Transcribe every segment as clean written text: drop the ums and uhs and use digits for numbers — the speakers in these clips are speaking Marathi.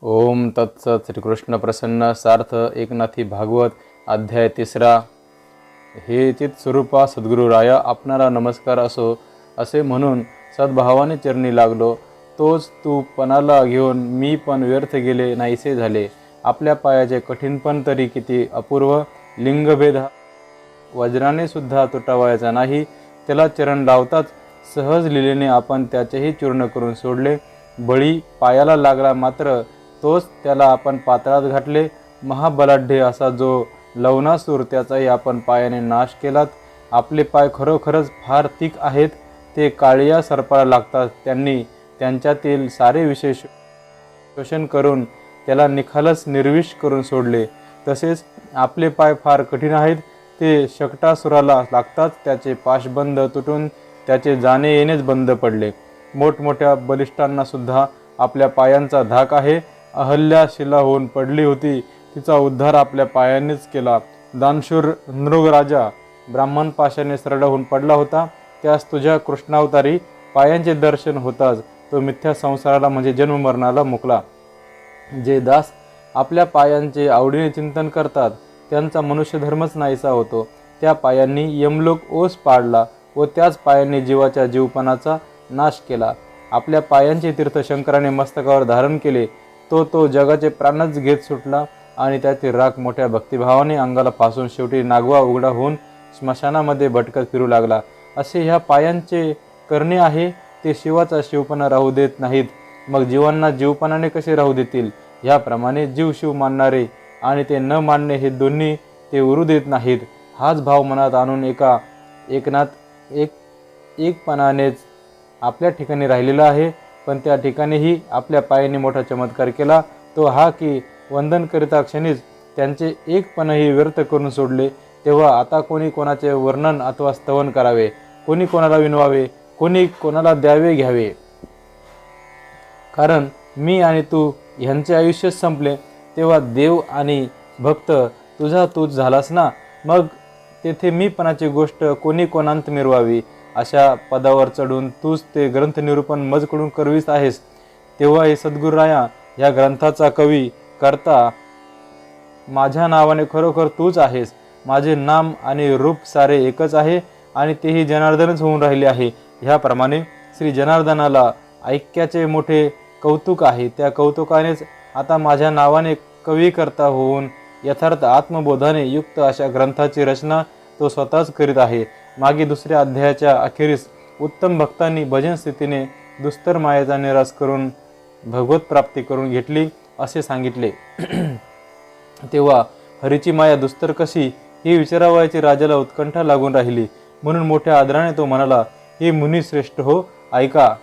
ओम तत्सत श्रीकृष्ण प्रसन्न सार्थ एकनाथी भागवत अध्याय 3. हे चित स्वरूपा सद्गुरुराया आपणाला नमस्कार असो असे म्हणून सद्भावाने चरणी लागलो. तोच तू पणाला घेऊन मी पण व्यर्थ गेले नाहीसे झाले. आपल्या पायाचे कठीणपण तरी किती अपूर्व. लिंगभेद वज्राने सुद्धा तुटावायचा नाही. त्याला चरण लावताच सहज लिलेने आपण त्याचेही चूर्ण करून सोडले. बळी पायाला लागला मात्र तोच त्याला आपण पातळात घातले. महाबलाढ्य असा जो लवणासूर त्याचाही आपण पायाने नाश केलात. आपले पाय खरोखरच फार तीक्ष्ण आहेत. ते काळिया सर्पाला लागतात. त्यांनी त्यांच्यातील सारे विशेष शोषण करून त्याला निखालस निर्विष करून सोडले. तसेच आपले पाय फार कठीण आहेत. ते शकटासुराला लागतात. त्याचे पाशबंध तुटून त्याचे जाणे येणेच बंद पडले. मोठमोठ्या बलिष्ठांना सुद्धा आपल्या पायांचा धाक आहे. अहल्या शिला होऊन पडली होती. तिचा उद्धार आपल्या पायांनीच केला. दानशूर नृगराजा ब्राह्मण पाशाने सरळ होऊन पडला होता. त्यास तुझ्या कृष्णावतारी पायांचे दर्शन होताच तो मिथ्या संसाराला म्हणजे जन्म मरणाला मुकला. जे दास आपल्या पायांचे आवडीने चिंतन करतात त्यांचा मनुष्य धर्मच नाहीसा होतो. त्या पायांनी यमलोक ओस पाडला व त्याच पायांनी जीवाच्या जीवपणाचा नाश केला. आपल्या पायांचे तीर्थ शंकराने मस्तकावर धारण केले. तो जगाचे प्राणच घेत सुटला आणि त्याची राख मोठ्या भक्तिभावाने अंगाला फासून शेवटी नागवा उघडा होऊन स्मशानामध्ये भटकत फिरू लागला. असे ह्या पायांचे करणे आहे. ते शिवाचा शिवपणा राहू देत नाहीत. मग जीवांना जीवपणाने कसे राहू देतील. ह्याप्रमाणे जीव शिव मानणारे आणि ते न मानणे हे दोन्ही ते उरू देत नाहीत. हाच भाव मनात आणून एकपणानेच आपल्या ठिकाणी राहिलेला आहे. पण त्या ठिकाणीही आपल्या पायाने मोठा चमत्कार केला. तो हा की वंदन करिता क्षणीच त्यांचे एकपणही व्यर्थ करून सोडले. तेव्हा आता कोणी कोणाचे वर्णन अथवा स्तवन करावे, कोणी कोणाला विनवावे, कोणी कोणाला द्यावे घ्यावे. कारण मी आणि तू ह्यांचे आयुष्यच संपले. तेव्हा देव आणि भक्त तुझा तूच झालास ना. मग तेथे मीपणाची गोष्ट कोणी कोणांत मिरवावी. अशा पदावर चढून तूच ते ग्रंथ निरूपण मजकडून करवीस आहेस. तेव्हा हे सद्गुरुराया ह्या ग्रंथाचा कवी करता माझ्या नावाने खरोखर तूच आहेस. माझे नाम आणि रूप सारे एकच आहे आणि तेही जनार्दनच होऊन राहिले आहे. ह्याप्रमाणे श्री जनार्दनाला ऐक्याचे मोठे कौतुक आहे. त्या कौतुकानेच आता माझ्या नावाने कवी करता होऊन यथार्थ आत्मबोधाने युक्त अशा ग्रंथाची रचना तो स्वतःच करीत आहे. मागे 2ऱ्या अध्यायाच्या अखेरीस उत्तम भक्तांनी भजन स्थितीने दुस्तर मायेचा निराश करून भगवत प्राप्ती करून घेतली असे सांगितले. तेव्हा हरीची माया दुस्तर कशी ही विचारावयाची राजाला उत्कंठा लागून राहिली. म्हणून मोठ्या आदराने तो म्हणाला, हे मुनी श्रेष्ठ हो, ऐका.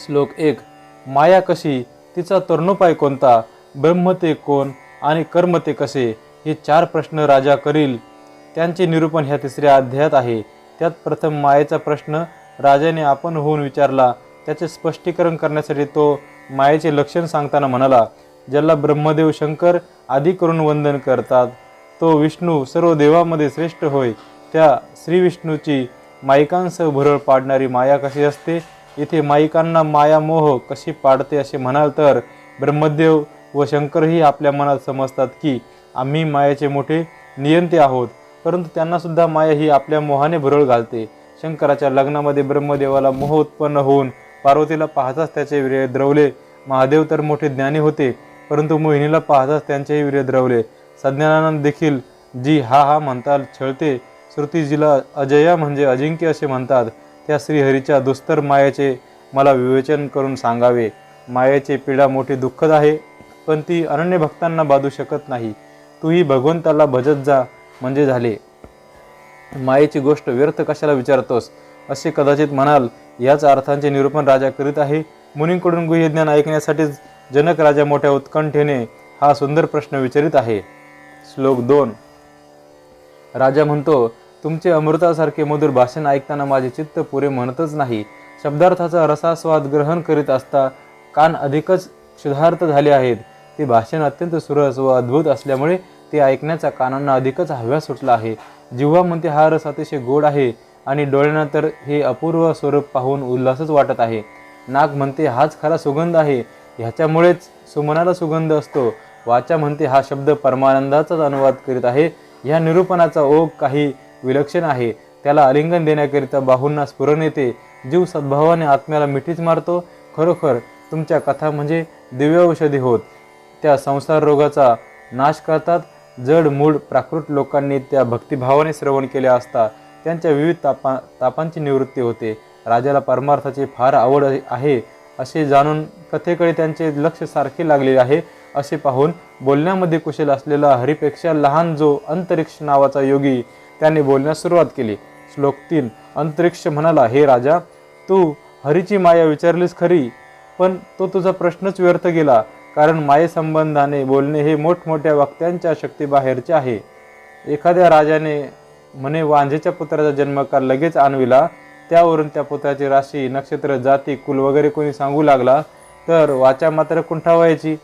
श्लोक 1. माया कशी, तिचा तरुणोपाय कोणता, ब्रह्म ते कोण आणि कर्म ते कसे, हे 4 प्रश्न राजा करील. त्यांचे निरूपण ह्या 3ऱ्या अध्यायात आहे. त्यात प्रथम मायेचा प्रश्न राजाने आपण होऊन विचारला. त्याचे स्पष्टीकरण करण्यासाठी तो मायेचे लक्षण सांगताना म्हणाला, ज्याला ब्रह्मदेव शंकर आदी करून वंदन करतात तो विष्णू सर्व देवामध्ये श्रेष्ठ होय. त्या श्री विष्णूची मायिकांसह भुरळ पाडणारी माया कशी असते. इथे मायिकांना माया मोह कशी पाडते असे म्हणाल तर ब्रह्मदेव व शंकरही आपल्या मनात समजतात की आम्ही मायाचे मोठे नियंते आहोत. परंतु त्यांना सुद्धा माया ही आपल्या मोहाने भुरळ घालते. शंकराच्या लग्नामध्ये ब्रह्मदेवाला मोह उत्पन्न होऊन पार्वतीला पाहताच त्याचे वीर्य द्रवले. महादेव तर मोठे ज्ञानी होते परंतु मोहिनीला पाहताच त्यांचेही वीर्य द्रवले. सज्ञानानंद देखील जी हा हा म्हणतात छळते. श्रुती जिला अजया म्हणजे अजिंक्य असे म्हणतात त्या श्रीहरीच्या दुस्तर मायेचे मला विवेचन करून सांगावे. मायेचे पीडा मोठी दुःखद आहे पण ती अनन्य भक्तांना बाधू शकत नाही. तूही भगवंताला भजत जा म्हणजे झाले. मायेची गोष्ट व्यर्थ कशाला विचारतोस असे कदाचित म्हणाल. याच अर्थांचे निरूपण राजा करीत आहे. मुनींकडून गुह्यज्ञान ऐकण्यासाठीच जनक राजा मोठ्या उत्कंठेने हा सुंदर प्रश्न विचारित आहे. श्लोक 2. राजा म्हणतो, तुमचे अमृतासारखे मधुर भाषण ऐकताना माझे चित्त पुरे म्हणतच नाही. शब्दार्थाचा रसास्वाद ग्रहण करीत असता कान अधिकच क्षुधार्थ झाले आहेत. ते भाषण अत्यंत सुरस व अद्भुत असल्यामुळे ते ऐकण्याचा कानांना अधिकच हव्यास सुटला आहे. जिव्हा म्हणते हा रस अतिशय गोड आहे आणि डोळ्यांना तर हे अपूर्व स्वरूप पाहून उल्हासच वाटत आहे. नाक म्हणते हाच खरा सुगंध आहे. ह्याच्यामुळेच सुमनाला सुगंध असतो. वाचा म्हणते हा शब्द परमानंदाचाच अनुवाद करीत आहे. ह्या निरूपणाचा ओघ काही विलक्षण आहे. त्याला आलिंगन देण्याकरिता बाहूंना स्फुरण येते. जीव सद्भावाने आत्म्याला मिठीच मारतो. खरोखर तुमच्या कथा म्हणजे दिव्य औषधी होत. त्या संसार रोगाचा नाश करतात. जड मूळ प्राकृत लोकांनी त्या भक्तिभावाने श्रवण केले असता त्यांच्या विविध तापांची निवृत्ती होते. राजाला परमार्थाची फार आवड आहे असे जाणून कथेकडे त्यांचे लक्ष सारखे लागले आहे असे पाहून बोलण्यामध्ये कुशल असलेला हरीपेक्षा लहान जो अंतरिक्ष नावाचा योगी त्याने बोलण्यास सुरुवात केली. श्लोक 3. अंतरिक्ष म्हणाला, हे राजा, तू हरीची माया विचारलीस खरी, पण तो तुझा प्रश्नच व्यर्थ गेला. कारण मायेसंबंधाने बोलणे हे मोठमोठ्या वक्त्यांच्या शक्तीबाहेरचे आहे. एखाद्या राजाने म्हणे वांझेच्या पुत्राचा जन्मकाल लगेच आणविला, त्यावरून त्या पुत्राची राशी, नक्षत्र, जाती, कुल वगैरे कोणी सांगू लागला तर वाचा मात्र कुंठावायची.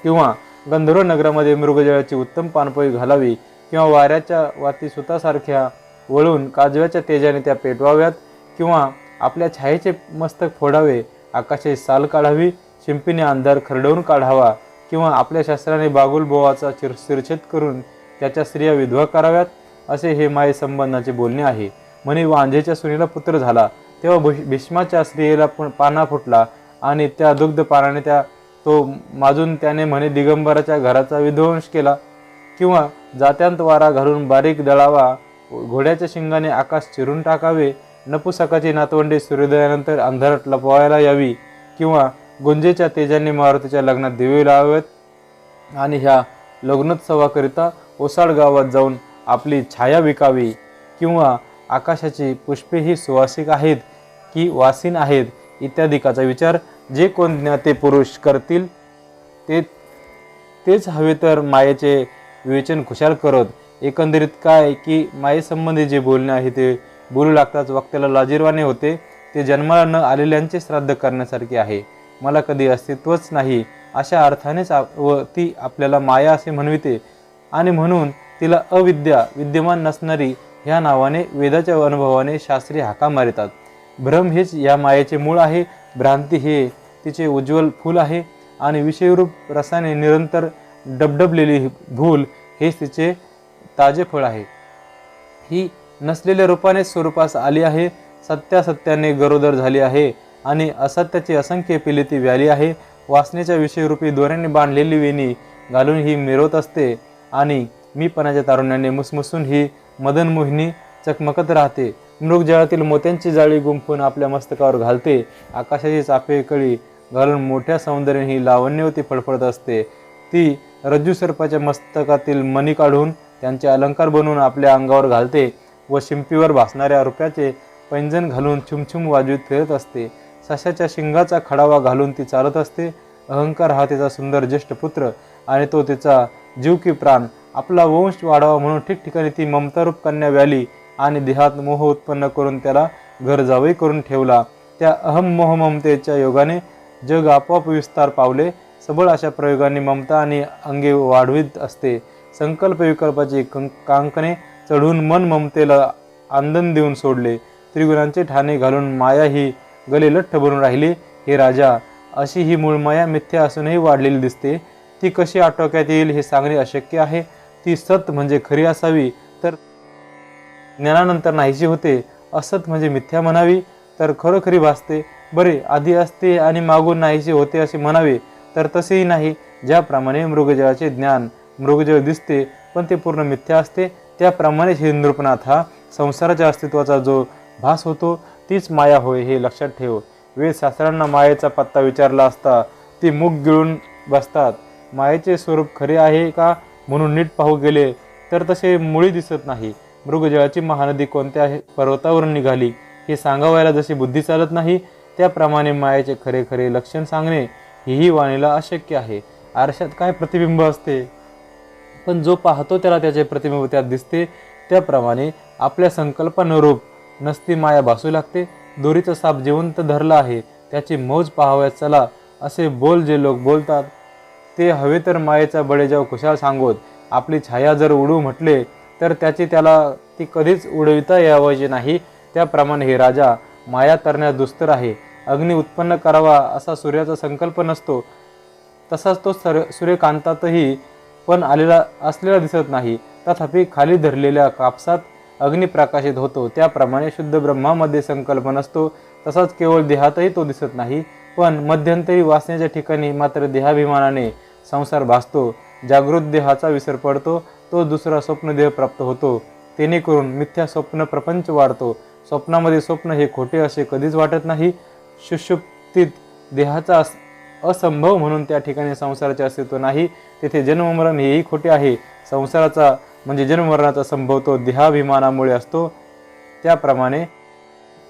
किंवा गंधर्व नगरामध्ये मृगजळाची उत्तम पानपोळी घालावी, किंवा वाऱ्याच्या वाती सुतासारख्या वळून काजव्याच्या तेजाने त्या पेटवाव्यात, किंवा आपल्या छायेचे मस्तक फोडावे, आकाशाची साल काढावी, शिंपीने अंधार खरडवून काढावा, किंवा आपल्या शास्त्राने बागुल बोवाचा शिरछेद करून त्याच्या स्त्रिया विधवा कराव्यात, असे हे माये संबंधाचे बोलणे आहे. म्हणे वांझेच्या सुनीला पुत्र झाला तेव्हा भीष्माच्या स्त्रियेला पाना फुटला आणि त्या दुग्ध पानाने तो माजून त्याने म्हणे दिगंबराच्या घराचा विध्वंस केला. किंवा जात्यांत वारा घालून बारीक दळावा, घोड्याच्या शिंगाने आकाश चिरून टाकावे, नपुसकाची नातवंडे सूर्योदयानंतर अंधारात लपवायला यावी, किंवा गुंजेच्या तेजाने मारुतीच्या लग्नात दिवे लावावेत आणि ह्या लग्नोत्सवाकरिता ओसाड गावात जाऊन आपली छाया विकावी, किंवा आकाशाची पुष्पे ही सुवासिक आहेत की वासीन आहेत इत्यादिकाचा विचार जे कोण ज्ञाते पुरुष करतील तेच हवे तर मायेचे विवेचन खुशाल करत. एकंदरीत काय की मायेसंबंधी जे बोलणे आहे ते बोलू लागताच वक्त्याला लाजिरवाणे होते. ते जन्माला न आलेल्यांचे श्राद्ध करण्यासारखे आहे. मला कधी अस्तित्वच नाही अशा अर्थानेच व ती आपल्याला माया असे म्हणविते आणि म्हणून तिला अविद्या, विद्यमान नसणारी ह्या नावाने वेदाच्या अनुभवाने शास्त्री हाका मारितात. भ्रम हेच या मायेचे मूळ आहे. भ्रांती हे तिचे उज्ज्वल फूल आहे आणि विषयरूप रसाने निरंतर डबडबलेली भूल हेच तिचे ताजे फळ आहे. ही नसलेल्या रूपाने स्वरूपास आली आहे, सत्यासत्याने गरोदर झाली आहे आणि असत्याची असंख्य पिले ती व्याली आहे. वासनेच्या विषयरूपी दोऱ्याने बांधलेली वेणी घालून ही मिरवत असते आणि मीपणाच्या तारुण्याने मुसमुसून ही मदनमोहिनी चकमकत राहते. मृगजळातील मोत्यांची जाळी गुंफून आपल्या मस्तकावर घालते. आकाशाची चाफे कळी घालून मोठ्या सौंदर्याने ही लावण्यवती फडफडत असते. ती रज्जू सर्पाच्या मस्तकातील मणी काढून त्यांचे अलंकार बनवून आपल्या अंगावर घालते व शिंपीवर भासणाऱ्या रुपयाचे पैंजण घालून छुमछुम वाजवीत फिरत असते. सशाच्या शिंगाचा खडावा घालून ती चालत असते. अहंकार हा तिचा सुंदर ज्येष्ठ पुत्र आणि तो तिचा जीव की प्राण. आपला वंश वाढावा म्हणून ठिकठिकाणी ती ममतारूप कन्या व्याली आणि देहात मोह उत्पन्न करून त्याला घर जावई करून ठेवला. त्या अहम मोह ममतेच्या योगाने जग आपोआप विस्तार पावले. सबळ अशा प्रयोगाने ममता आणि अंगे वाढवीत असते. संकल्प विकल्पाची कांकणे चढून मन ममतेला आंदन देऊन सोडले. त्रिगुणांचे ठाणे घालून माया ही गले लठ्ठ बनून राहिली. हे राजा, अशी ही मूळ माया मिथ्या असूनही वाढलेली दिसते. ती कशी आटोक्यात येईल हे सांगणे अशक्य आहे. ती सत म्हणजे खरी असावी तर ज्ञानानंतर नाहीशी होते. असत म्हणजे मिथ्या म्हणावी तर खरोखरी भासते. बरे, आधी असते आणि मागून नाहीशी होते असे म्हणावे तर तसेही नाही. ज्याप्रमाणे मृगजळाचे ज्ञान मृगजळ दिसते पण ते पूर्ण मिथ्या असते, त्याप्रमाणेच हे नृपनाथ हा संसाराच्या अस्तित्वाचा जो भास होतो तीच माया होय हे लक्षात ठेव. वेदशास्त्रांना मायेचा पत्ता विचारला असता ती मुग गिळून बसतात. मायेचे स्वरूप खरे आहे का म्हणून नीट पाहू गेले तर तसे मुळी दिसत नाही. मृगजळाची महानदी कोणत्या पर्वतावरून निघाली हे सांगावायला जशी बुद्धी चालत नाही, त्याप्रमाणे मायेचे खरे खरे लक्षण सांगणे हेही वाणीला अशक्य आहे. आरशात काय प्रतिबिंब असते पण जो पाहतो त्याला त्याचे प्रतिबिंब त्यात दिसते, त्याप्रमाणे आपल्या संकल्पानुरूप नसती माया भासू लागते. दोरीचा साप जिवंत धरला आहे, त्याची मौज पाहाव्यात चला असे बोल जे लोक बोलतात ते हवे तर मायेचा बळेजाव कुशाल सांगोत. आपली छाया जर उडू म्हटले तर त्याला ती कधीच उडविता यावायची नाही. त्याप्रमाणे हे राजा, माया तरण्यास दुस्तर आहे. अग्नी उत्पन्न करावा असा सूर्याचा संकल्प नसतो तसाच तो सूर्यकांतातही पण आलेला असलेला दिसत नाही. तथापि खाली धरलेल्या कापसात अग्नी प्रकाशित होतो, त्याप्रमाणे शुद्ध ब्रह्मामध्ये संकल्प नसतो. तसाच केवळ देहातही तो दिसत नाही, पण मध्यंतरी वासनेच्या ठिकाणी मात्र देहाभिमानाने संसार भासतो. जागृत देहाचा विसर पडतो, तो दुसरा स्वप्नदेह प्राप्त होतो. तेणे करून मिथ्या स्वप्न प्रपंच वाढतो. स्वप्नामध्ये स्वप्न हे खोटे असे कधीच वाटत नाही. सुषुप्तीत देहाचा असंभव म्हणून त्या ठिकाणी संसाराचे अस्तित्व नाही. तेथे जन्ममरण हेही खोटे आहे. संसाराचा म्हणजे जन्ममरणाचा संभव तो देहाभिमानामुळे असतो. त्याप्रमाणे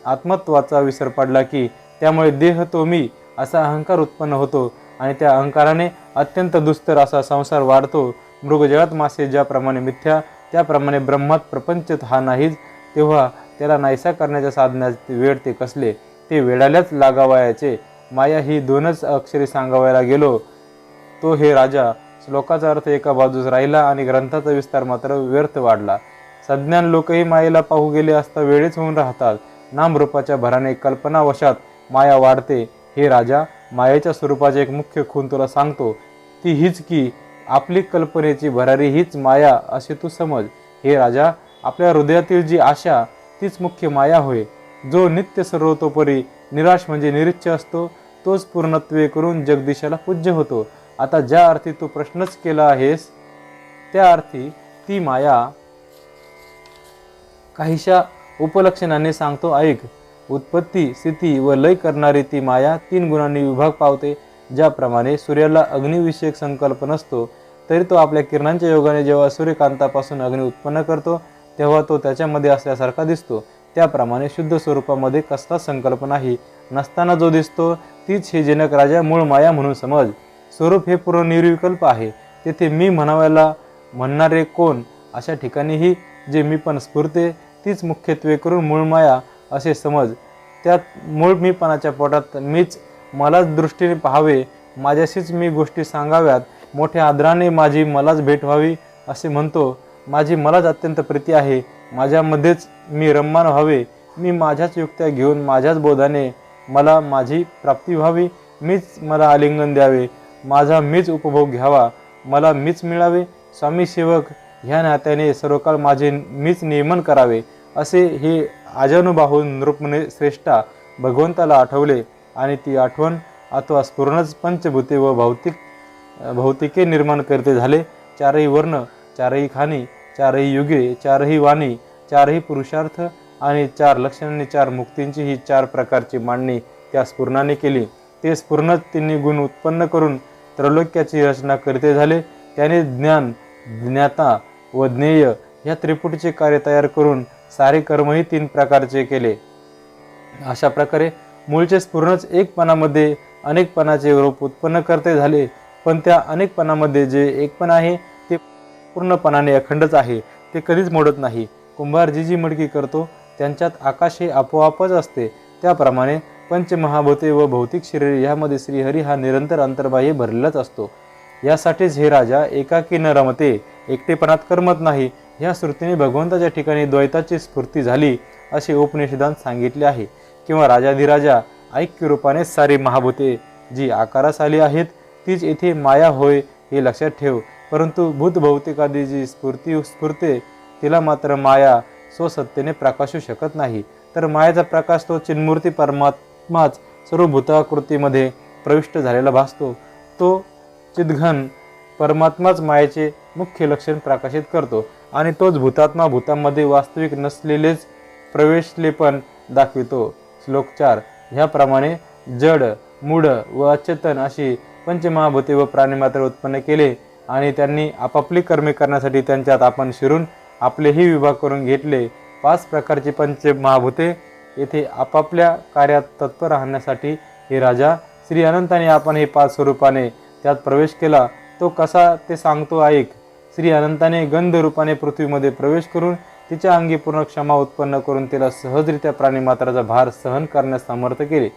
आत्मत्वाचा विसर पडला की त्यामुळे देह तो मी असा अहंकार उत्पन्न होतो आणि त्या अहंकाराने अत्यंत दुस्तर असा संसार वाढतो. मृगजळात मासे ज्याप्रमाणे मिथ्या, त्याप्रमाणे ब्रह्मात प्रपंच हा नाहीच. तेव्हा त्याला नाहीसा करण्याच्या साधण्याचे वेळ ते कसले, ते वेळाल्याच लागावयाचे. माया ही दोनच अक्षरे सांगावयाला गेलो तो हे राजा. श्लोकाचा अर्थ एका बाजूस राहिला आणि ग्रंथाचा विस्तार मात्र व्यर्थ वाढला. सज्ञान लोकही मायेला पाहू गेले असता वेळेच होऊन राहतात. नामरूपाच्या भराने कल्पनावशात माया वाढते. हे राजा, मायेच्या स्वरूपाचे एक मुख्य खूण तुला सांगतो. ती हीच की आपली कल्पनेची भरारी हीच माया असे तू समज. हे राजा, आपल्या हृदयातील जी आशा तीच मुख्य माया होय. जो नित्य सर्वतोपरी निराश म्हणजे निरीच्छ असतो, तोच पूर्णत्वे करून जगदीशाला पूज्य होतो. आता ज्या अर्थी तू प्रश्नच केला आहेस, त्या अर्थी ती माया काहीशा उपलक्षणाने सांगतो ऐक. उत्पत्ती, स्थिती व लय करणारी ती माया 3 गुणांनी विभाग पावते. ज्याप्रमाणे सूर्याला अग्निविषयक संकल्प नसतो, तरी तो आपल्या किरणांच्या योगाने जेव्हा सूर्यकांतापासून अग्नी उत्पन्न करतो, तेव्हा तो त्याच्यामध्ये असल्यासारखा दिसतो. त्याप्रमाणे शुद्ध स्वरूपामध्ये कसलाच संकल्प नाही. नसताना जो दिसतो तीच हे जनक राजा मूळ माया म्हणून समज. स्वरूप हे पूर्ण निर्विकल्प आहे. तेथे मी म्हणाव्याला म्हणणारे कोण? अशा ठिकाणीही जे मी पण स्फुरते तीच मुख्यत्वे करून मूळ माया असे समज. त्यात मूळ मीपणाच्या पोटात मीच मलाच दृष्टीने पाहावे, माझ्याशीच मी गोष्टी सांगाव्यात, मोठ्या आदराने माझी मलाच भेट व्हावी असे म्हणतो. माझी मलाच अत्यंत प्रीती आहे. माझ्यामध्येच मी रममाण व्हावे. मी माझ्याच युक्त्या घेऊन माझ्याच बोधाने मला माझी प्राप्ती व्हावी. मीच मला आलिंगन द्यावे, माझा मीच उपभोग घ्यावा, मला मीच मिळावे. स्वामी सेवक ह्या नात्याने सर्वकाळ माझे मीच नियमन करावे असे हे आजानुबाहू नृपने श्रेष्ठा भगवंताला आठवले. आणि ती आठवण अथवा स्फुरणच पंचभूते व भौतिके निर्माण करते झाले. 4ही वर्ण, 4ही खाणी, 4ही युगे, 4ही वाणी, 4ही पुरुषार्थ आणि 4 लक्षणांनी 4 मुक्तींची ही 4 प्रकारची मांडणी त्या स्फुरणाने केली. ते स्फुरणच तिन्ही गुण उत्पन्न करून त्रैलोक्याची रचना करते झाले. त्याने ज्ञान, ज्ञाता व ज्ञेय ह्या त्रिपुटीचे कार्य तयार करून सारे कर्मही 3 प्रकारचे केले. अशा प्रकारे मूळचे स्फुरणच एकपणामध्ये अनेकपणाचे रूप उत्पन्न करते झाले. पण त्या अनेकपणामध्ये जे एकपण आहे ते पूर्णपणाने अखंडच आहे. ते कधीच मोडत नाही. कुंभार जी मडकी करतो त्यांच्यात आकाश हे आपोआपच असते. त्याप्रमाणे पंचमहाभूते व भौतिक शरीर यामध्ये श्रीहरी हा निरंतर अंतर्बाह्य भरलेलाच असतो. यासाठीच हे राजा एकाकी न रमते, एकटेपणात करमत नाही. ह्या श्रुतीने भगवंताच्या ठिकाणी द्वैताची स्फूर्ती झाली असे उपनिषदांत सांगितले आहे. किंवा राजाधिराजा ऐक्य रूपाने सारी महाभूते जी आकारास आली आहेत तीच येथे माया होय हे लक्षात ठेव. परंतु भूतभौतिकादी जी स्फुरते तिला मात्र माया स्वसत्तेने प्रकाशू शकत नाही. तर मायाचा प्रकाश तो चिन्मूर्ती परमात्माच सर्व भूताकृतीमध्ये प्रविष्ट झालेला भासतो. तो चिद्घन परमात्माच मायेचे मुख्य लक्षण प्रकाशित करतो आणि तोच भूतात्मा भूतांमध्ये वास्तविक नसलेलेच प्रवेशलेपण दाखवितो. श्लोक 4. ह्याप्रमाणे जड, मूढ व अचेतन अशी पंचमहाभूते व प्राणीमात्र उत्पन्न केले आणि त्यांनी आपापली कर्मे करण्यासाठी त्यांच्यात आपण शिरून आपलेही विभाग करून घेतले. 5 प्रकारची पंचमहाभूते येथे आपापल्या कार्यात तत्पर राहण्यासाठी हे राजा श्री अनंताने आपण हे 5 स्वरूपाने त्यात प्रवेश केला. तो कसा ते सांगतो ऐक. श्री अनंताने गंध रूपाने पृथ्वीमध्ये प्रवेश करून तिच्या अंगी पूर्ण क्षमा उत्पन्न करून तिला सहजरित्या प्राणीमात्राचा भार सहन करण्यास समर्थ केले.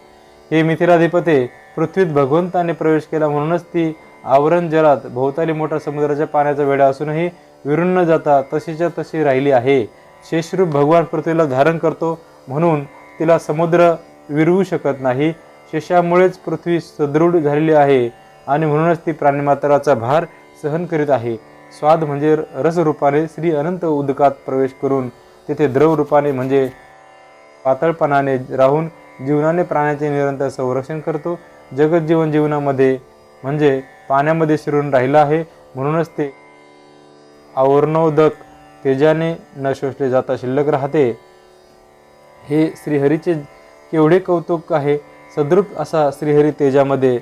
हे मिथिलाधिपते, पृथ्वीत भगवंताने प्रवेश केला म्हणूनच ती आवरण जलात भोवताली मोठ्या समुद्राच्या पाण्याचा वेढा असूनही विरून न जाता तशीच्या तशी राहिली आहे. शेषरूप भगवान पृथ्वीला धारण करतो म्हणून तिला समुद्र विरवू शकत नाही. शेषामुळेच पृथ्वी सदृढ झालेली आहे. आणि म्हणूनच ती प्राणिमात्राचा भार सहन करीत आहे. स्वाद म्हणजे रसरूपाने श्री अनंत उदकात प्रवेश करून तेथे द्रव रूपाने म्हणजे पातळपणाने राहून जीवनाने प्राण्याचे निरंतर संरक्षण करतो. जगज्जीवन जीवनामध्ये म्हणजे पाण्यामध्ये शिरून राहिलं आहे, म्हणूनच ते आवरणोदक तेजाने न शोषले जाता शिल्लक राहते. हे श्रीहरीचे केवढे कौतुक आहे. सद्रूप असा श्रीहरी तेजामध्ये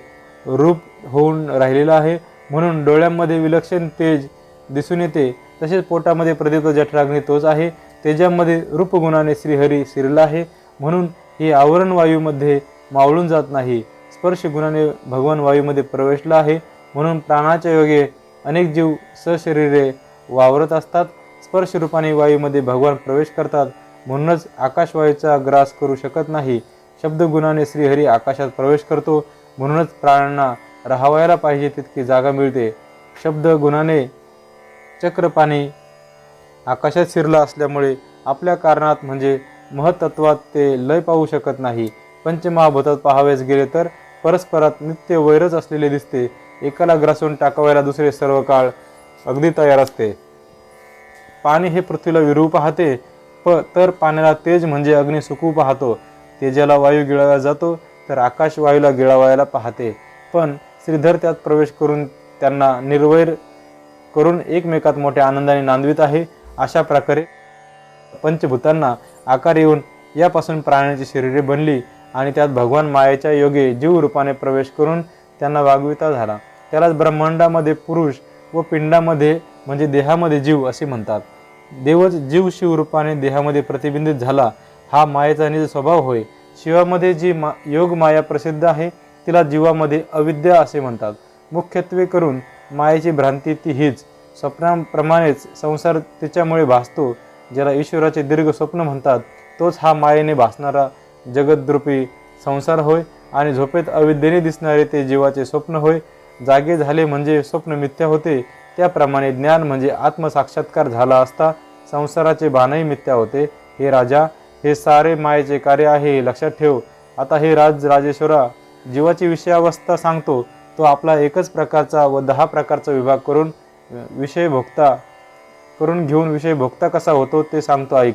रूप होऊन राहिलेला आहे, म्हणून डोळ्यांमध्ये विलक्षण तेज दिसून येते. तसेच पोटामध्ये प्रदीप्त जठराग्नी तोच आहे. तेजामध्ये रूपगुणाने श्रीहरी शिरला आहे, म्हणून हे आवरण वायूमध्ये मावळून जात नाही. स्पर्श गुणाने भगवान वायूमध्ये प्रवेशला आहे, म्हणून प्राणाच्या योगे अनेक जीव सशरीरे वावरत असतात. स्पर्श रूपाने वायूमध्ये भगवान प्रवेश करतात, म्हणूनच आकाशवायूचा ग्रास करू शकत नाही. शब्दगुणाने श्रीहरी आकाशात प्रवेश करतो, म्हणूनच प्राण्यांना राहावयाला पाहिजे तितकी जागा मिळते. शब्द गुणाने चक्रपाणी आकाशात शिरला असल्यामुळे आपल्या कारणात म्हणजे महत्त्वात ते लय पाहू शकत नाही. पंचमहाभूतात पाहावेच गेले तर परस्परात नित्य वैरच असलेले दिसते. एकाला ग्रासून टाकावायला दुसरे सर्व काळ अगदी तयार असते. पाणी हे पृथ्वीला विरू पाहते, तर पाण्याला तेज म्हणजे अग्नी सुकवू पाहतो. तेजाला वायू गिळावा जातो, तर आकाश वायूला गिळावायला पाहते. पण श्रीधर त्यात प्रवेश करून त्यांना निर्वैर करून एकमेकात मोठ्या आनंदाने नांदवित आहे. अशा प्रकारे पंचभूतांना आकार येऊन यापासून प्राण्यांची शरीरे बनली आणि त्यात भगवान मायेच्या योगे जीव रूपाने प्रवेश करून त्यांना वागविता झाला. त्यालाच ब्रह्मांडामध्ये पुरुष व पिंडामध्ये म्हणजे देहामध्ये जीव असे म्हणतात. देवच जीव शिवरूपाने देहामध्ये प्रतिबिंबित झाला, हा मायेचा निज स्वभाव होय. शिवामध्ये जी योग माया प्रसिद्ध आहे, तिला जीवामध्ये अविद्या असे म्हणतात. मुख्यत्वे करून मायेची भ्रांती ती हीच. स्वप्नाप्रमाणेच संसार तिच्यामुळे भासतो. ज्याला ईश्वराचे दीर्घ स्वप्न म्हणतात, तोच हा मायेने भासणारा जगद्रूपी संसार होय. आणि झोपेत अविद्येने दिसणारे ते जीवाचे स्वप्न होय. जागे झाले म्हणजे स्वप्न मिथ्या होते, त्याप्रमाणे ज्ञान म्हणजे आत्मसाक्षात्कार झाला असता संसाराचे भानही मिथ्या होते. हे राजा, हे सारे मायेचे कार्य आहे, हे लक्षात ठेव. आता हे राजेश्वरा, जीवाची विषयावस्था सांगतो. तो आपला एकच प्रकारचा व 10 प्रकारचा विभाग करून घेऊन विषय भोगता कसा होतो ते सांगतो, ऐक.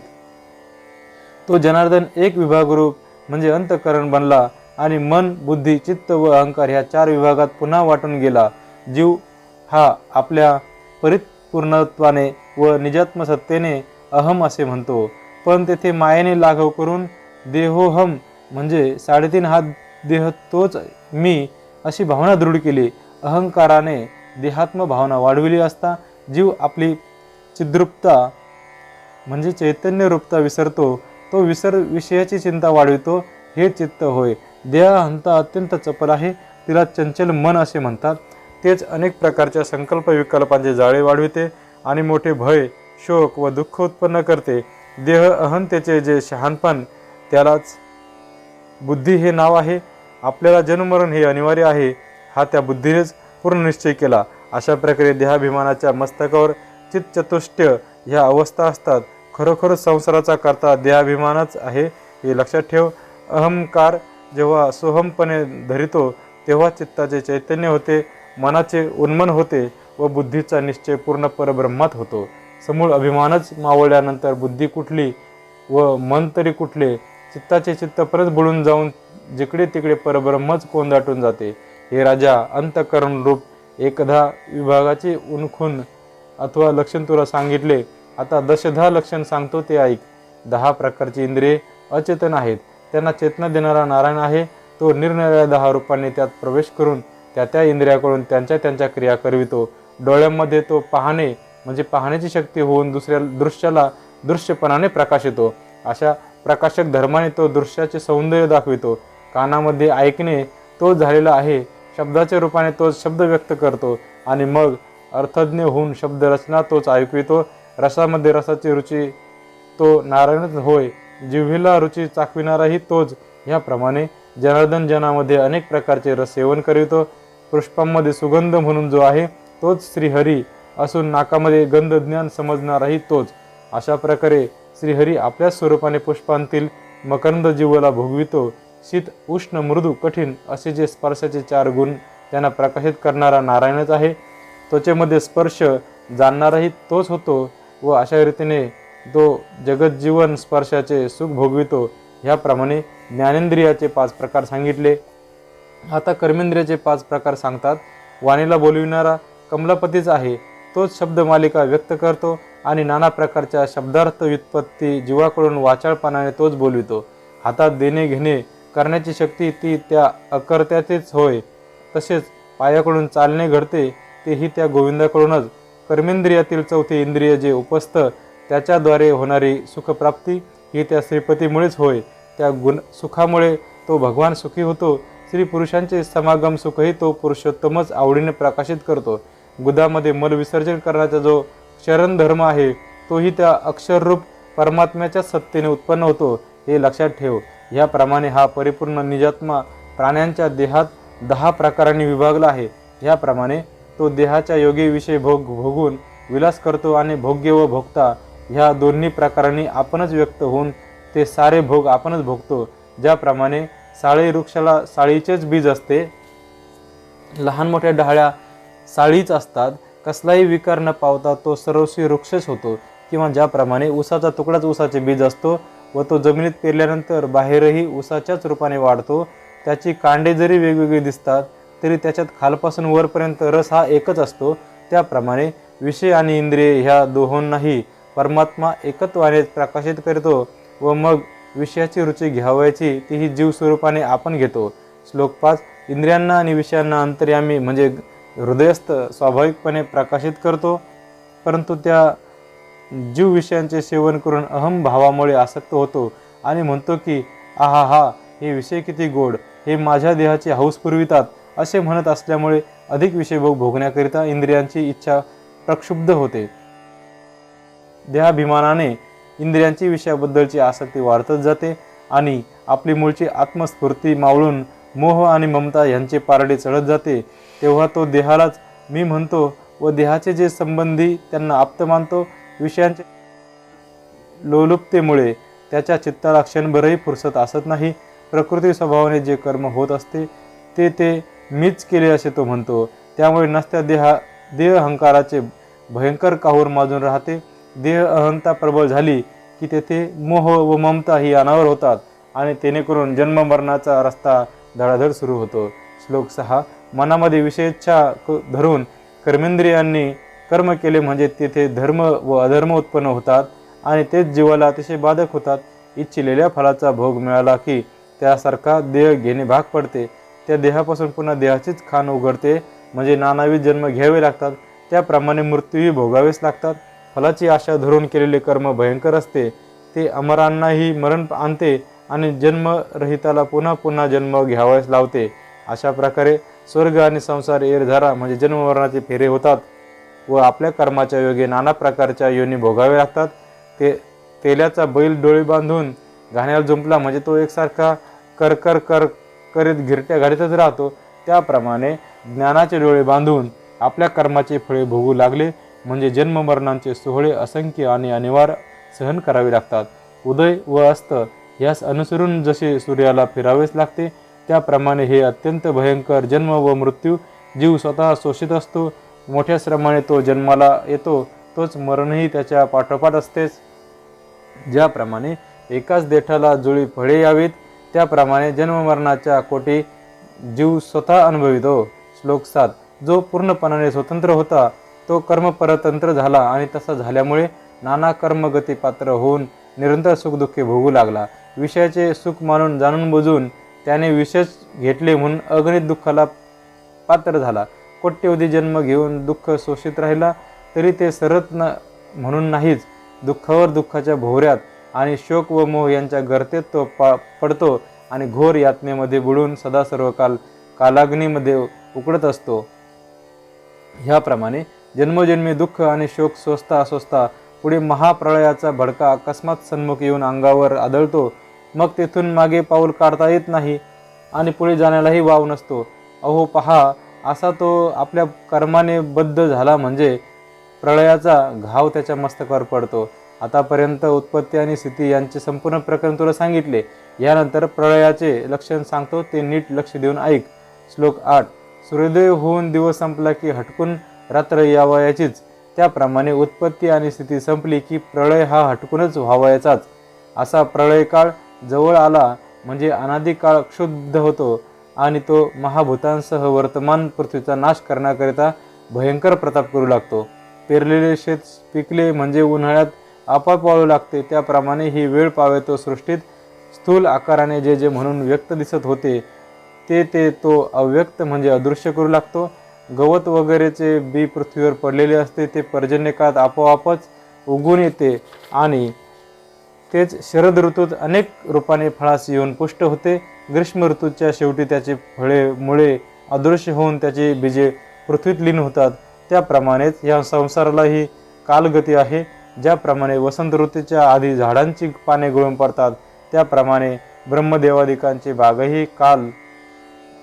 तो जनार्दन एक विभागरूप म्हणजे अंतःकरण बनला आणि मन, बुद्धी, चित्त व अहंकार ह्या 4 विभागात पुन्हा वाटून गेला. जीव हा आपल्या परिपूर्णत्वाने व निजात्मसत्तेने अहम असे म्हणतो, पण तेथे मायेने लाघव करून देहोहम म्हणजे 3.5 हा देह तोच मी अशी भावना दृढ केली. अहंकाराने देहात्म भावना वाढविली असता जीव आपली चिद्रूपता म्हणजे चैतन्य रूपता विसरतो. तो विषयाची चिंता वाढवितो, हे चित्त होय. देहहंता अत्यंत चपल आहे, तिला चंचल मन असे म्हणतात. तेच अनेक प्रकारच्या संकल्प विकल्पांचे जाळे वाढविते आणि मोठे भय, शोक व दुःख उत्पन्न करते. देह अहंतेचे जे शहाणपण, त्यालाच बुद्धी हे नाव आहे. आपल्याला जन्ममरण हे अनिवार्य आहे, हा त्या बुद्धीनेच पूर्ण निश्चय केला. अशा प्रकारे देहाभिमानाच्या मस्तकावर चित्तचतुष्टय ह्या अवस्था असतात. खरोखर संसाराचा करता देहाभिमानच आहे, हे लक्षात ठेव. अहंकार जेव्हा सोहमपणे धरितो तेव्हा चित्ताचे चैतन्य होते, मनाचे उन्मन होते व बुद्धीचा निश्चय पूर्ण परब्रह्मात होतो. समूळ अभिमानच मावळल्यानंतर बुद्धी कुठली व मन तरी कुठले, चित्ताचे चित्त परत बुडून जाऊन जिकडे तिकडे परब्रह्मच कोंदाटून जाते. हे राजा, अंतःकरण रूप एकदा विभागाचे उन्खून अथवा लक्षण तुला सांगितले. आता 10 लक्षण सांगतो, ते ऐक. 10 प्रकारची इंद्रिये अचेतन आहेत, त्यांना चेतना देणारा नारायण आहे. तो निरनिराळ्या 10 रूपांनी त्यात प्रवेश करून त्या इंद्रियाकडून त्यांच्या क्रिया करवितो. डोळ्यांमध्ये तो पाहणे म्हणजे पाहण्याची शक्ती होऊन दुसऱ्या दृश्याला दृश्यपणाने प्रकाशितो. अशा प्रकाशक धर्माने तो दृश्याचे सौंदर्य दाखवितो. कानामध्ये ऐकणे तो झालेला आहे, शब्दाच्या रूपाने तो शब्द व्यक्त करतो आणि मग अर्थज्ञ होऊन शब्द रचना तोच ऐकवितो. रसामध्ये रसाची रुची तो नारायणच होय, जिव्हेला रुची चाकविणाराही तोच. ह्याप्रमाणे जनार्दन जनामध्ये अनेक प्रकारचे रस सेवन करीतो. पुष्पांमध्ये सुगंध म्हणून जो आहे तोच श्रीहरी असून नाकामध्ये गंध ज्ञान समजणाराही तोच. अशा प्रकारे श्रीहरी आपल्या स्वरूपाने पुष्पांतील मकरंद जीवाला भोगवितो. शीत, उष्ण, मृदू, कठीण असे जे स्पर्शाचे 4 गुण त्यांना प्रकाशित करणारा नारायणच आहे. त्वचेमध्ये स्पर्श जाणणाराही तोच होतो व अशा रीतीने तो जगज्जीवन स्पर्शाचे सुख भोगवितो. ह्याप्रमाणे ज्ञानेंद्रियाचे 5 प्रकार सांगितले. आता कर्मेंद्रियाचे 5 प्रकार सांगतात. वाणीला बोलविणारा कमलापतीच आहे. तोच शब्दमालिका व्यक्त करतो आणि नाना प्रकारच्या शब्दार्थ व्युत्पत्ती जीवाकडून वाचाळपणाने तोच बोलवितो. हातात देणे घेणे करण्याची शक्ती ती त्या अकर्त्याचीच होय. तसेच पायाकडून चालणे घडते तेही त्या गोविंदाकडूनच. कर्मेंद्रियातील 4थे इंद्रिय जे उपस्थ त्याच्याद्वारे होणारी सुखप्राप्ती ही त्या श्रीपतीमुळेच होय. त्या सुखामुळे तो भगवान सुखी होतो. स्त्री पुरुषांचे समागम सुखही तो पुरुषोत्तमच आवडीने प्रकाशित करतो. गुदामध्ये मल विसर्जन करण्याचा जो क्षरण धर्म आहे तोही त्या अक्षररूप परमात्म्याच्या सत्तेने उत्पन्न होतो, हे लक्षात ठेव. ह्याप्रमाणे हा परिपूर्ण निजात्मा प्राण्यांच्या देहात 10 प्रकारांनी विभागला आहे. ह्याप्रमाणे तो देहाच्या योगी विषय भोगून विलास करतो आणि भोग्य व भोगता ह्या दोन्ही प्रकारांनी आपणच व्यक्त होऊन ते सारे भोग आपणच भोगतो. ज्याप्रमाणे साळी वृक्षाला साळीचेच बीज असते, लहान मोठ्या डहाळ्या साळीच असतात, कसलाही विकार न पावता तो सर्वस्वी वृक्षच होतो. किंवा ज्याप्रमाणे ऊसाचा तुकडाच ऊसाचे बीज असतो व तो जमिनीत पेरल्यानंतर बाहेरही ऊसाच्याच रूपाने वाढतो. त्याची कांडे जरी वेगवेगळी दिसतात तरी त्याच्यात खालपासून वरपर्यंत रस हा एकच असतो. त्याप्रमाणे विषय आणि इंद्रिय ह्या दोहोंनाही परमात्मा एकत्वाने प्रकाशित करतो व मग विषयाची रुची घ्यावयाची तीही जीव स्वरूपाने आपण घेतो. श्लोक 5. इंद्रियांना आणि विषयांना अंतर्यामी म्हणजे हृदयस्थ स्वाभाविकपणे प्रकाशित करतो, परंतु त्या जीव विषयांचे सेवन करून अहम भावामुळे आसक्त होतो आणि म्हणतो की आहा हा, हे विषय किती गोड, हे माझ्या देहाची हौस पुरवितात असे म्हणत असल्यामुळे अधिक विषय भोगण्याकरिता इंद्रियांची इच्छा प्रक्षुब्ध होते. देहाभिमानाने इंद्रियांची विषयाबद्दलची आसक्ती वाढतच जाते आणि आपली मूळची आत्मस्फूर्ती मावळून मोह आणि ममता यांचे पारडे चढत जाते. तेव्हा तो देहालाच मी म्हणतो व देहाचे जे संबंधी त्यांना आप्त मानतो. विषयांच्या लोलुपतेमुळे त्याच्या चित्ताला क्षणभरही फुरसत असत नाही. प्रकृती स्वभावाने जे कर्म होत असते ते मीच केले असे तो म्हणतो. त्यामुळे नसत्या देह अहंकाराचे भयंकर काहूर माजून राहते. देह अहंता प्रबळ झाली की तेथे मोह व ममता ही अनावर होतात आणि तेणेकरून जन्म मरणाचा रस्ता धडाधड सुरू होतो. श्लोक 6. मनामध्ये विषयेच्छा धरून कर्मेंद्रियांनी कर्म केले म्हणजे तेथे धर्म व अधर्म उत्पन्न होतात आणि तेच जीवाला अतिशय बाधक होतात. इच्छिलेल्या फलाचा भोग मिळाला की त्यासारखा देह घेणे भाग पडते. त्या देहापासून पुन्हा देहाचीच खाण उघडते म्हणजे नानाविध जन्म घ्यावे लागतात. त्याप्रमाणे मृत्यूही भोगावेच लागतात. फलाची आशा धरून केलेले कर्म भयंकर असते. ते अमरांनाही मरण आणते आणि जन्मरहिताला पुन्हा पुन्हा जन्म घ्यावयास लावते. अशा प्रकारे स्वर्ग आणि संसार एरझारा म्हणजे जन्ममरणाचे फेरे होतात व आपल्या कर्माच्या योगे नाना प्रकारच्या योनी भोगावे लागतात. तेल्याचा बैल डोळे बांधून घाण्याला जुंपला म्हणजे तो एकसारखा कर कर कर करीत घिरट्या घालीतच राहतो. त्याप्रमाणे ज्ञानाचे डोळे बांधून आपल्या कर्माचे फळे भोगू लागले म्हणजे जन्ममरणांचे सोहळे असंख्य आणि अनिवार्य सहन करावे लागतात. उदय व अस्त यास अनुसरून जसे सूर्याला फिरावेच लागते त्याप्रमाणे हे अत्यंत भयंकर जन्म व मृत्यू जीव स्वतः शोषित असतो. मोठ्या श्रमाने तो जन्माला येतो, तोच मरणही त्याच्या पाठोपाठ असतेच. ज्याप्रमाणे एकाच देठाला जुळी फळे यावीत त्याप्रमाणे जन्ममरणाच्या कोटी जीव स्वतः अनुभवितो. श्लोक 7. जो पूर्णपणाने स्वतंत्र होता तो कर्मपरतंत्र झाला आणि तसा झाल्यामुळे नाना कर्मगती पात्र होऊन निरंतर सुखदुःखे भोगू लागला. विषयाचे सुख मानून जाणून बुजून त्याने विषय घेतले म्हणून अगणित दुःखाला पात्र झाला. कोट्यवधी जन्म घेऊन दुःख शोषित राहिला तरी ते सरत म्हणून नाहीच. दुःखावर दुःखाच्या भोवऱ्यात आणि शोक व मोह यांच्या गर्तेत तो पडतो आणि घोर यातनेमध्ये बुडून सदा सर्व कालाग्नीमध्ये उकडत असतो. ह्याप्रमाणे जन्मोजन्मी दुःख आणि शोक सोसता पुढे महाप्रळयाचा भडका अकस्मात सन्मुख येऊन अंगावर आदळतो. मग तेथून मागे पाऊल काढता येत नाही आणि पुढे जाण्यालाही वाव नसतो. अहो पहा, असा तो आपल्या कर्माने बद्ध झाला म्हणजे प्रळयाचा घाव त्याच्या मस्तकावर पडतो. आतापर्यंत उत्पत्ती आणि स्थिती यांचे संपूर्ण प्रकरण तुला सांगितले. यानंतर प्रळयाचे लक्षण सांगतो, ते नीट लक्ष देऊन ऐक. श्लोक 8. सूर्योदय होऊन दिवस संपला की हटकून रात्र यावयाचीच, त्याप्रमाणे उत्पत्ती आणि स्थिती संपली की प्रळय हा हटकूनच व्हावयाचाच. असा प्रळय काळ जवळ आला म्हणजे अनादी काळ क्षुब्ध होतो आणि तो महाभूतांसह वर्तमान पृथ्वीचा नाश करण्याकरिता भयंकर प्रताप करू लागतो. पेरलेले शेत पिकले म्हणजे उन्हाळ्यात आपोआप वाळू लागते, त्याप्रमाणे ही वेळ पावेतो सृष्टीत स्थूल आकाराने जे जे म्हणून व्यक्त दिसत होते ते तो अव्यक्त म्हणजे अदृश्य करू लागतो. गवत वगैरेचे बी पृथ्वीवर पडलेले असते ते पर्जन्य काळात आपोआपच उगून येते आणि तेच शरद ऋतूत अनेक रूपाने फळास येऊन पुष्ट होते. ग्रीष्म ऋतूच्या शेवटी त्याची फळे मुळे अदृश्य होऊन त्याची बीजे पृथ्वीत लीन होतात. त्याप्रमाणेच या संसारालाही कालगती आहे. ज्याप्रमाणे वसंत ऋतूच्या आधी झाडांची पाने गळून पडतात, त्याप्रमाणे ब्रह्मदेवादिकांची बागही काल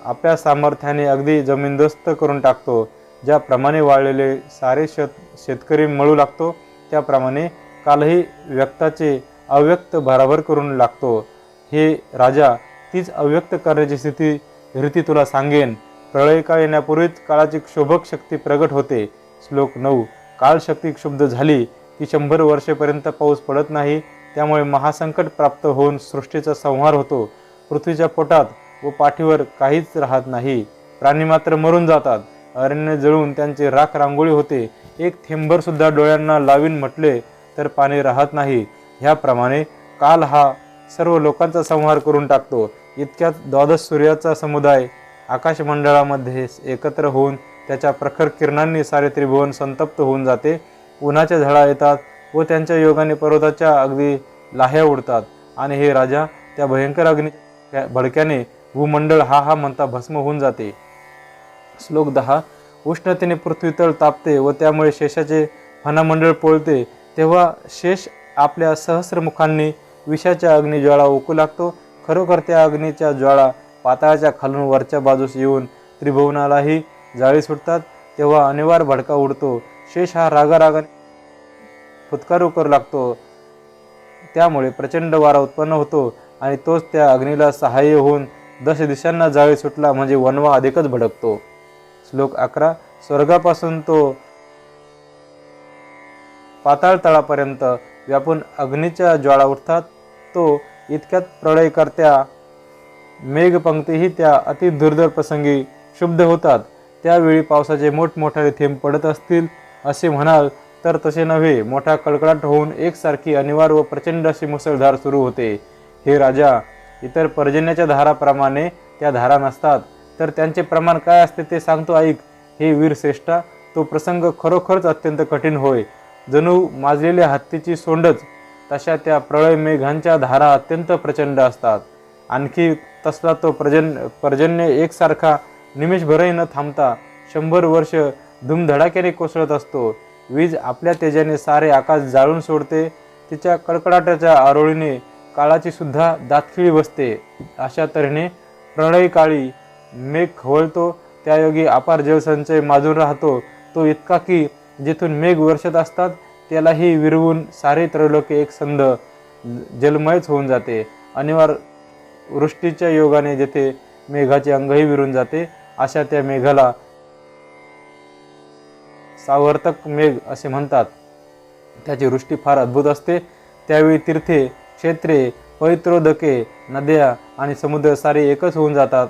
आपल्या सामर्थ्याने अगदी जमीनदोस्त करून टाकतो. ज्याप्रमाणे वाळलेले सारे शेतकरी मळू लागतो, त्याप्रमाणे कालही व्यक्ताचे अव्यक्त भराभर करून लागतो. हे राजा, तीच अव्यक्त करण्याची स्थिती रीती तुला सांगेन. प्रळय काळ येण्यापूर्वीच काळाची क्षोभक शक्ती प्रगट होते. श्लोक 9. काळशक्ती क्षुब्ध झाली की 100 वर्षेपर्यंत पाऊस पडत नाही. त्यामुळे महासंकट प्राप्त होऊन सृष्टीचा संहार होतो. पृथ्वीच्या पोटात व पाठीवर काहीच राहत नाही. प्राणी मात्र मरून जातात. अरण्य जळून त्यांची राख रांगोळी होते. एक थेंबर सुद्धा डोळ्यांना लावीन म्हटले तर पाणी राहत नाही. ह्याप्रमाणे काल हा सर्व लोकांचा संहार करून टाकतो. इतक्यात द्वादश सूर्याचा समुदाय आकाशमंडळामध्ये एकत्र होऊन त्याच्या प्रखर किरणांनी सारे त्रिभुवन संतप्त होऊन जाते. उन्हाच्या झळा येतात व त्यांच्या योगाने पर्वताच्या अगदी लाह्या उडतात आणि हे राजा, त्या भयंकर अग्नी भडक्याने भूमंडळ हा म्हणता भस्म होऊन जाते. श्लोक 10. उष्णतेने पृथ्वीतळ तापते व त्यामुळे शेषाचे फणामंडळ पोळते. तेव्हा शेष आपल्या सहस्र मुखांनी विषाच्या अग्निज्वाळा ओकू लागतो. खरोखर त्या अग्नीच्या ज्वाळा पाताळाच्या खालून वरच्या बाजूस येऊन त्रिभुवनालाही जाळी सुटतात. तेव्हा अनिवार्य भडका उडतो. शेष हा रागारागाने फुत्कारू करू लागतो. त्यामुळे प्रचंड वारा उत्पन्न होतो आणि तोच त्या अग्नीला सहाय्य होऊन 10 दिशांना जाळी सुटला म्हणजे वणवा अधिकच भडकतो. श्लोक 11. स्वर्गापासून तो पाताळ तळापर्यंत व्यापून अग्नीच्या ज्वाळा उठतात. तो इतक्यात प्रळयकर्त्या मेघपंक्तीही त्या अति दुर्धर प्रसंगी शुद्ध होतात. त्यावेळी पावसाचे मोठमोठाले थेंब पडत असतील असे म्हणाल तर तसे नव्हे. मोठा कडकडाट होऊन एकसारखी अनिवार्य व प्रचंड अशी मुसळधार सुरू होते. हे राजा, इतर पर्जन्याच्या धाराप्रमाणे त्या धारा नसतात, तर त्यांचे प्रमाण काय असते ते सांगतो ऐक. हे वीर श्रेष्ठा, तो प्रसंग खरोखरच अत्यंत कठीण होय. जणू माजलेल्या हत्तीची सोंडच तशा त्या प्रळय मेघांच्या धारा अत्यंत प्रचंड असतात. आणखी तसला तो पर्जन्य एकसारखा निमेषभरही न थांबता 100 वर्ष धुमधडाक्याने कोसळत असतो. वीज आपल्या तेजाने सारे आकाश जाळून सोडते. तिच्या कडकडाटाच्या आरोळीने काळाची सुद्धा दातखिळी बसते. अशा तऱ्हेने प्रळय काळी मेघ खवळतो. त्यायोगी अपार जलसंचय माजून राहतो. तो इतका की जेथून मेघ वर्षत असतात त्यालाही विरवून सारे त्रैलोक्य एक संध जलमयच होऊन जाते. अनिवार्य वृष्टीच्या योगाने जेथे मेघाचे अंगही विरून जाते, अशा त्या मेघाला सावर्तक मेघ असे म्हणतात. त्याची वृष्टी फार अद्भुत असते. त्यावेळी तीर्थे, क्षेत्रे, पवित्रोदके, नद्या आणि समुद्र सारे एकच होऊन जातात.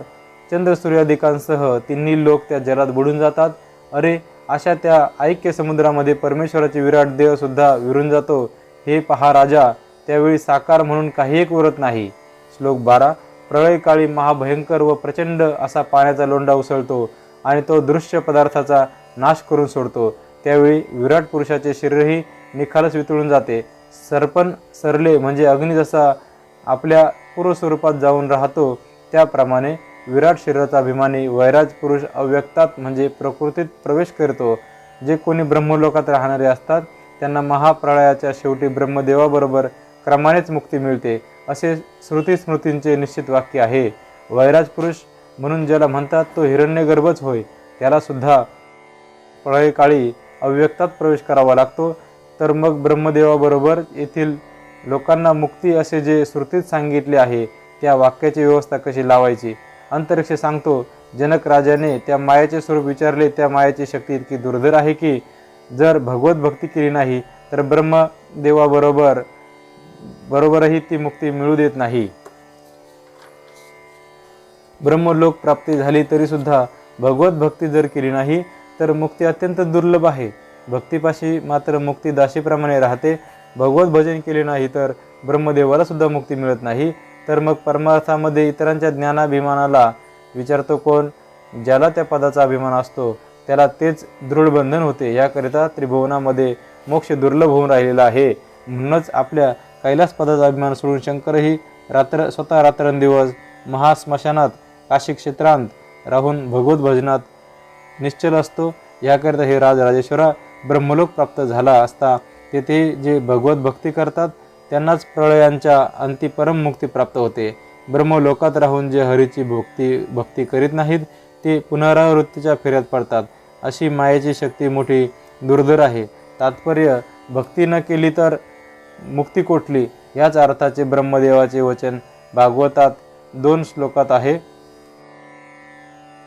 चंद्र सूर्यादिकांसह तिन्ही लोक त्या जलात बुडून जातात. अरे, अशा त्या ऐक्य समुद्रामध्ये परमेश्वराचे विराट देह सुद्धा विरून जातो. हे पहा राजा, त्यावेळी साकार म्हणून काही एक उरत नाही. श्लोक 12. प्रळय काळी महाभयंकर व प्रचंड असा पाण्याचा लोंढा उसळतो आणि तो दृश्य पदार्थाचा नाश करून सोडतो. त्यावेळी विराट पुरुषाचे शरीरही निखालस वितळून जाते. सरपण सरले म्हणजे अग्नी जसा आपल्या पूर्वस्वरूपात जाऊन राहतो, त्याप्रमाणे विराट शरीराचा अभिमानी वैराज पुरुष अव्यक्तात म्हणजे प्रकृतीत प्रवेश करतो. जे कोणी ब्रह्मलोकात राहणारे असतात त्यांना महाप्रळयाच्या शेवटी ब्रह्मदेवाबरोबर क्रमानेच मुक्ती मिळते, असे श्रुती-स्मृतींचे निश्चित वाक्य आहे. वैराज पुरुष म्हणून ज्याला म्हणतात तो हिरण्यगर्भच होय. त्याला सुद्धा प्रळयकाळी अव्यक्तात प्रवेश करावा लागतो. तर मग ब्रह्मदेवाबरोबर येथील लोकांना मुक्ती असे जे श्रुतीत सांगितले आहे त्या वाक्याची व्यवस्था कशी लावायची. अंतरिक्ष सांगतो, जनक राजाने त्या मायेचे स्वरूप विचारले, त्या मायेची शक्ती इतकी दुर्धर आहे की जर भगवत भक्ती केली नाही तर बरोबरही ती मुक्ती मिळू देत नाही. ब्रह्मलोक प्राप्ती झाली तरी सुद्धा भगवत भक्ती जर केली नाही तर मुक्ती अत्यंत दुर्लभ आहे. भक्तीपाशी मात्र मुक्ती दाशीप्रमाणे राहते. भगवत भजन केले नाही तर ब्रह्मदेवाला सुद्धा मुक्ती मिळत नाही. तर मग परमार्थामध्ये इतरांच्या ज्ञानाभिमानाला विचारतो कोण? ज्याला त्या पदाचा अभिमान असतो त्याला तेच दृढ बंधन होते. याकरिता त्रिभुवनामध्ये मोक्ष दुर्लभ होऊन राहिलेला आहे. म्हणूनच आपल्या कैलास पदाचा अभिमान सोडून शंकरही स्वतः रात्रंदिवस महास्मशानात काशी क्षेत्रांत राहून भगवत भजनात निश्चल असतो. याकरिता हे राजराजेश्वरा, ब्रह्मलोक प्राप्त झाला असता तेथे जे भगवत भक्ती करतात त्यांनाच प्रळयांच्या अंती परम मुक्ती प्राप्त होते. ब्रह्मलोकात राहून जे हरीची भक्ती करीत नाहीत ते पुनरावृत्तीच्या फेऱ्यात पडतात. अशी मायेची शक्ती मोठी दुर्धर आहे. तात्पर्य, भक्ती न केली तर मुक्ती कोठली याच अर्थाचे ब्रह्मदेवाचे वचन भागवतात 2 श्लोकात आहे.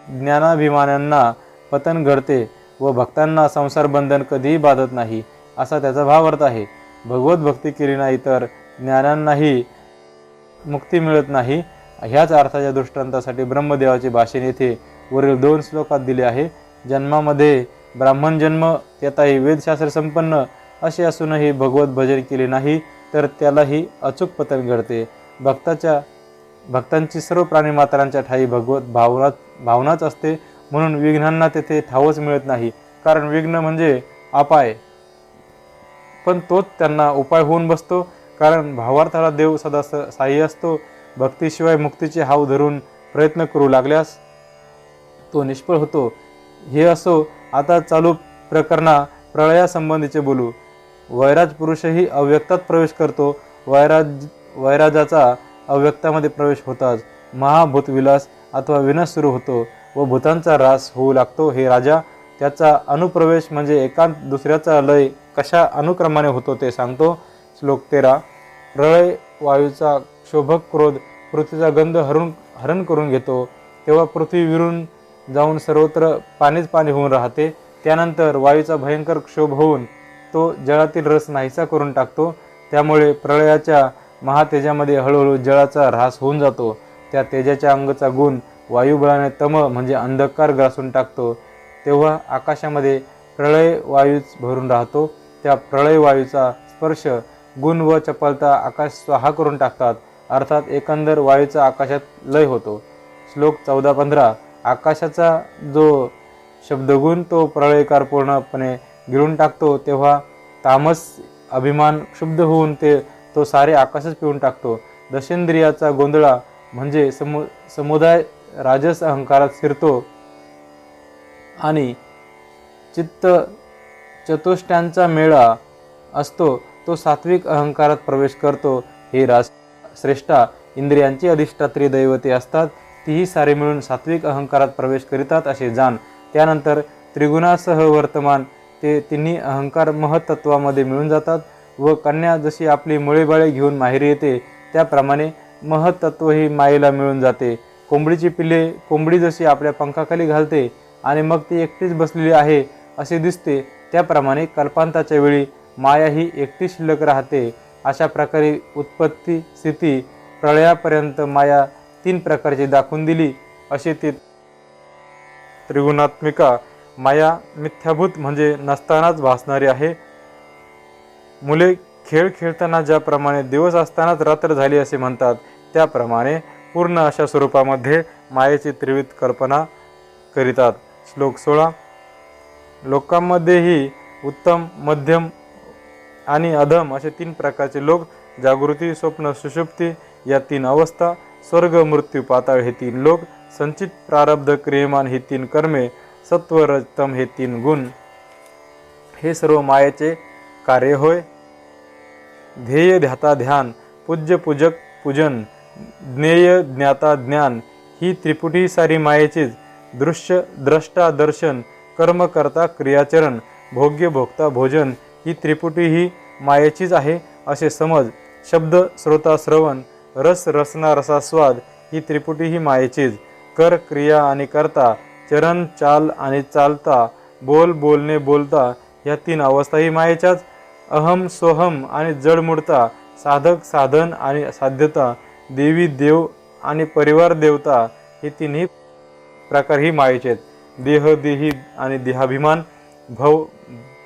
ज्ञानाभिमान्यांना पतन घडते व भक्तांना संसार बंधन कधीही बाधत नाही, असा त्याचा भावार्थ आहे. भगवत भक्ती केली नाही तर ज्ञानांनाही मुक्ती मिळत नाही. ह्याच अर्थाच्या दृष्टांतासाठी ब्रह्मदेवाचे भाषण येथे वरील 2 श्लोकात दिले आहे. जन्मामध्ये ब्राह्मण जन्म, त्यातही वेदशास्त्र संपन्न असे असूनही भगवत भजन केले नाही तर त्यालाही अचूक पतन घडते. भक्तांची सर्व प्राणीमात्रांच्या ठाई भगवत भावनाच असते. म्हणून विघ्नांना तेथे ठावच मिळत नाही. कारण विघ्न म्हणजे अपाय, पण तोच त्यांना उपाय होऊन बसतो. कारण भावार्थाला देव सदा साह्य असतो. भक्तीशिवाय मुक्तीचे हाव धरून प्रयत्न करू लागल्यास तो निष्फळ होतो. हे असो. आता चालू प्रकरणा प्रळयासंबंधीचे बोलू. वैराज पुरुषही अव्यक्तात प्रवेश करतो. वैराजाचा अव्यक्तामध्ये प्रवेश होताच महाभूतविलास अथवा विनाश सुरू होतो व भूतांचा ऱ्हास होऊ लागतो. हे राजा, त्याचा अनुप्रवेश म्हणजे एकांत दुसऱ्याचा लय कशा अनुक्रमाने होतो ते सांगतो. श्लोक 13. प्रळय वायूचा क्षोभक क्रोध पृथ्वीचा गंध हरण करून घेतो. तेव्हा पृथ्वी विरून जाऊन सर्वत्र पाणीच पाणी होऊन राहते. त्यानंतर वायूचा भयंकर क्षोभ होऊन तो जळातील रस नाहीसा करून टाकतो. त्यामुळे प्रळयाच्या महातेजामध्ये हळूहळू जळाचा ऱ्हास होऊन जातो. त्या तेजाच्या अंगाचा गुण वायुबळाने तम म्हणजे अंधकार ग्रासून टाकतो. तेव्हा आकाशामध्ये प्रळय वायूच भरून राहतो. त्या प्रळय वायूचा स्पर्श, गुण व चपलता आकाश स्वाहा करून टाकतात. अर्थात एकंदर वायूचा आकाशात लय होतो. श्लोक 14-15. आकाशाचा जो शब्दगुण तो प्रळयकार पूर्णपणे गिळून टाकतो. तेव्हा तामस अभिमान क्षुब्ध होऊन तो सारे आकाशच पिऊन टाकतो. दशेंद्रियाचा गोंधळा म्हणजे समुदाय राजस अहंकारात शिरतो आणि चित्त चतुष्टयांचा मेळा असतो तो सात्विक अहंकारात प्रवेश करतो. हे श्रेष्ठा, इंद्रियांची अधिष्ठात्री दैवते असतात तीही सारे मिळून सात्विक अहंकारात प्रवेश करीतात असे जाण. त्यानंतर त्रिगुणासह वर्तमान ते तिन्ही अहंकार महत्त्वामध्ये मिळून जातात व कन्या जशी आपली मुळेबाळे घेऊन माहेरी येते त्याप्रमाणे महत्त्वही मायेला मिळून जाते. कोंबडीची पिल्ले कोंबडी जशी आपल्या पंखाखाली घालते आणि मग ती एकटीच बसलेली आहे असे दिसते, त्याप्रमाणे कल्पांताच्या वेळी माया ही एकटी शिल्लक राहते. अशा प्रकारे उत्पत्ती स्थिती प्रळयापर्यंत माया 3 प्रकारची दाखवून दिली. अशी ती त्रिगुणात्मिका माया मिथ्याभूत म्हणजे नसतानाच भासणारी आहे. मुले खेळ खेळताना ज्याप्रमाणे दिवस असतानाच रात्र झाली असे म्हणतात त्याप्रमाणे पूर्ण अशा स्वरूपामध्ये मायेची त्रिविध कल्पना करीतात. श्लोक 16. लोकांमध्येही उत्तम, मध्यम आणि अधम असे 3 प्रकारचे लोक, जागृती, स्वप्न, सुषुप्ती या 3 अवस्था, स्वर्ग, मृत्यू, पाताळ हे 3 लोक, संचित प्रारब्ध, क्रियमान ही 3 कर्मे, सत्व, रजतम हे 3 गुण, हे सर्व मायेचे कार्य होय. ध्येय ध्याता ध्यान, पूज्य पूजक पूजन, ज्ञेय ज्ञाता ज्ञान ही त्रिपुटी सारी मायेचीच. दृश्य द्रष्टा दर्शन, कर्म करता क्रियाचरण, भोग्य भोक्ता भोजन ही त्रिपुटी ही मायेचीच आहे असे समज. शब्द श्रोता श्रवण, रस रसना रसास्वाद ही त्रिपुटी ही मायेचीच. कर क्रिया आणि करता, चरण चाल आणि चालता, बोल बोलणे बोलता, या तीन अवस्थाही मायेच्याच. अहम सोहम आणि जडमूडता, साधक साधन आणि साध्यता, देवी देव आणि परिवार देवता, हे तिन्ही प्रकार ही मायेचे आहेत. देह देही आणि देहाभिमान,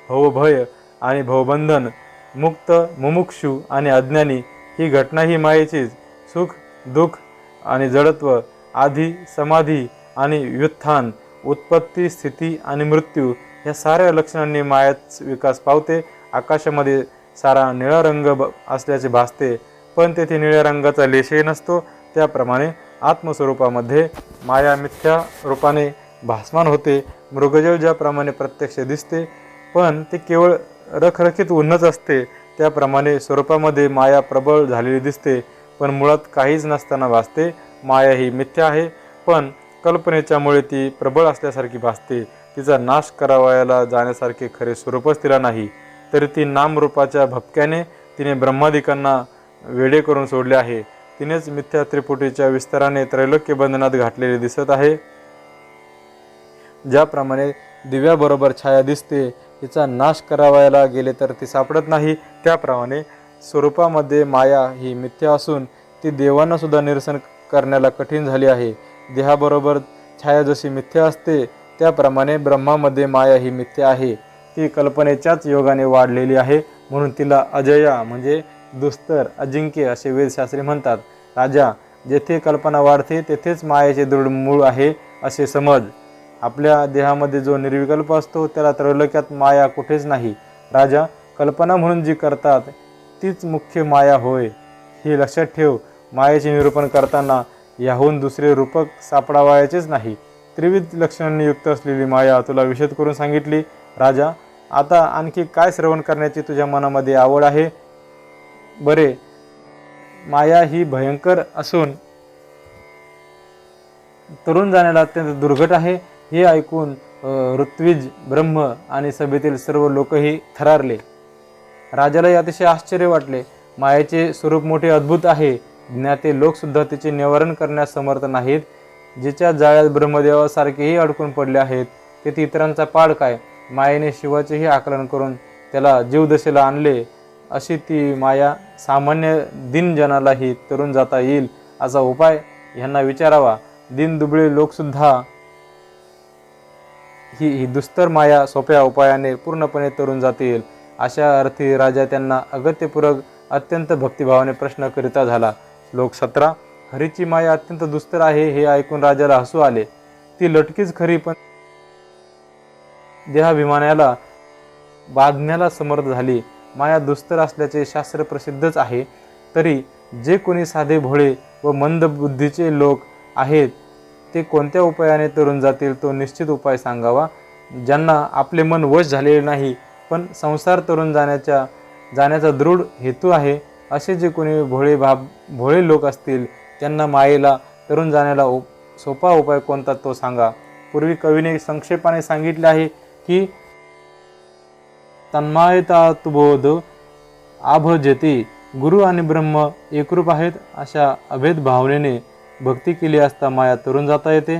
भवभय आणि भवबंधन, मुक्त मुमुक्षु आणि अज्ञानी, ही घटना ही मायेचीच. सुख दुःख आणि जडत्व, आधी समाधी आणि व्युत्थान, उत्पत्ती स्थिती आणि मृत्यू, या साऱ्या लक्षणांनी मायाच विकास पावते. आकाशामध्ये सारा निळा रंग असल्याचे भासते, पण तेथे निळ्या रंगाचा लेशही नसतो. त्याप्रमाणे आत्मस्वरूपामध्ये माया मिथ्या रूपाने भासमान होते. मृगजळ ज्याप्रमाणे प्रत्यक्ष दिसते, पण ते केवळ रखरखीत उन्नच असते, त्याप्रमाणे स्वरूपामध्ये माया प्रबळ झालेली दिसते, पण मुळात काहीच नसताना भासते. माया ही मिथ्या आहे, पण कल्पनेच्यामुळे ती प्रबळ असल्यासारखी भासते. तिचा नाश करावयाला जाण्यासारखे खरे स्वरूपच तिला नाही, तरी ती नामरूपाच्या भपक्याने तिने ब्रह्मादिकांना वेडे करून सोडले आहे. तिनेच मिथ्या त्रिपुटीच्या विस्ताराने त्रैलोक्य बंधनात घातलेले दिसत आहे. ज्याप्रमाणे दिव्याबरोबर छाया दिसते, तिचा नाश करावयाला गेले तर ती सापडत नाही, त्याप्रमाणे स्वरूपामध्ये माया ही मिथ्या असून ती देवांना सुद्धा निरसन करण्याला कठीण झाली आहे. देहाबरोबर छाया जशी मिथ्या असते, त्याप्रमाणे ब्रह्मामध्ये माया ही मिथ्या आहे. ती कल्पनेच्याच योगाने वाढलेली आहे, म्हणून तिला अजया म्हणजे दुस्तर अजिंक्य असे वेदशास्त्री म्हणतात. राजा, जेथे कल्पना वाढते तेथेच मायेचे दृढ मूळ आहे असे समज. आपल्या देहामध्ये जो निर्विकल्प असतो त्याला त्रैलोक्यात माया कुठेच नाही. राजा, कल्पना म्हणून जी करतात तीच मुख्य माया होय, हे लक्षात ठेव. मायेचे निरूपण करताना याहून दुसरे रूपक सापडावायचेच नाही. त्रिविध लक्षणांनी युक्त असलेली माया तुला विशद करून सांगितली. राजा, आता आणखी काय श्रवण करण्याची तुझ्या मनामध्ये आवड आहे? बरे, माया ही भयंकर असून तरुण जाण्याला अत्यंत दुर्घट आहे, हे ऐकून ऋत्विज ब्रह्म आणि सभेतील सर्व लोकही थरारले. राजालाही अतिशय आश्चर्य वाटले. मायेचे स्वरूप मोठे अद्भुत आहे. ज्ञाते लोक सुद्धा तिचे निवारण करण्यास समर्थ नाहीत. जिच्या जाळ्यात ब्रह्मदेवासारखेही अडकून पडले आहेत, तेथे इतरांचा पाड काय? मायेने शिवाचेही आकलन करून त्याला जीवदशेला आणले. अशी ती माया सामान्य दिनजनालाही तरुण जाता येईल असा उपाय ह्यांना विचारावा. दिन दुबळे लोकसुद्धा ही दुस्तर माया सोप्या उपायाने पूर्णपणे तरुण जातील. अशा अर्थी राजा त्यांना अगत्यपूर्वक अत्यंत भक्तिभावाने प्रश्न करिता झाला. श्लोक 17. हरीची माया अत्यंत दुस्तर आहे हे ऐकून राजाला हसू आले. ती लटकीच खरी, पण देहाभिमानाला बांधण्याला समर्थ झाली. माया दुस्तर असल्याचे शास्त्र प्रसिद्धच आहे, तरी जे कोणी साधे भोळे व मंद बुद्धीचे लोक आहेत ते कोणत्या उपायाने तरुण जातील तो निश्चित उपाय सांगावा. ज्यांना आपले मन वश झालेले नाही, पण संसार तरुण जाण्याचा दृढ हेतू आहे, असे जे कोणी भोळे लोक असतील त्यांना मायेला तरुण जाण्याला सोपा उपाय कोणता तो सांगा. पूर्वी कवीने संक्षेपाने सांगितले आहे की तन्मायतातुबोध आभजती, गुरु आणि ब्रह्म एकरूप आहेत अशा अभेद भावनेने भक्ती केली असता माया तरुण जाता येते.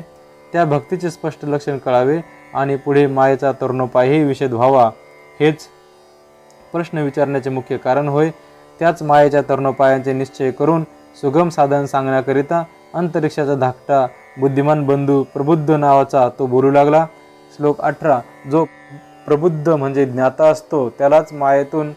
त्या भक्तीचे स्पष्ट लक्षण कळावे आणि पुढे मायेचा तरुणोपायही विशद व्हावा, हेच प्रश्न विचारण्याचे मुख्य कारण होय. त्याच मायेच्या तरुणोपायांचे निश्चय करून सुगम साधन सांगण्याकरिता अंतरिक्षाचा धाकटा बुद्धिमान बंधू प्रबुद्ध नावाचा तो बोलू लागला. श्लोक 18. जो प्रबुद्ध म्हणजे ज्ञाता असतो त्यालाच मायेतून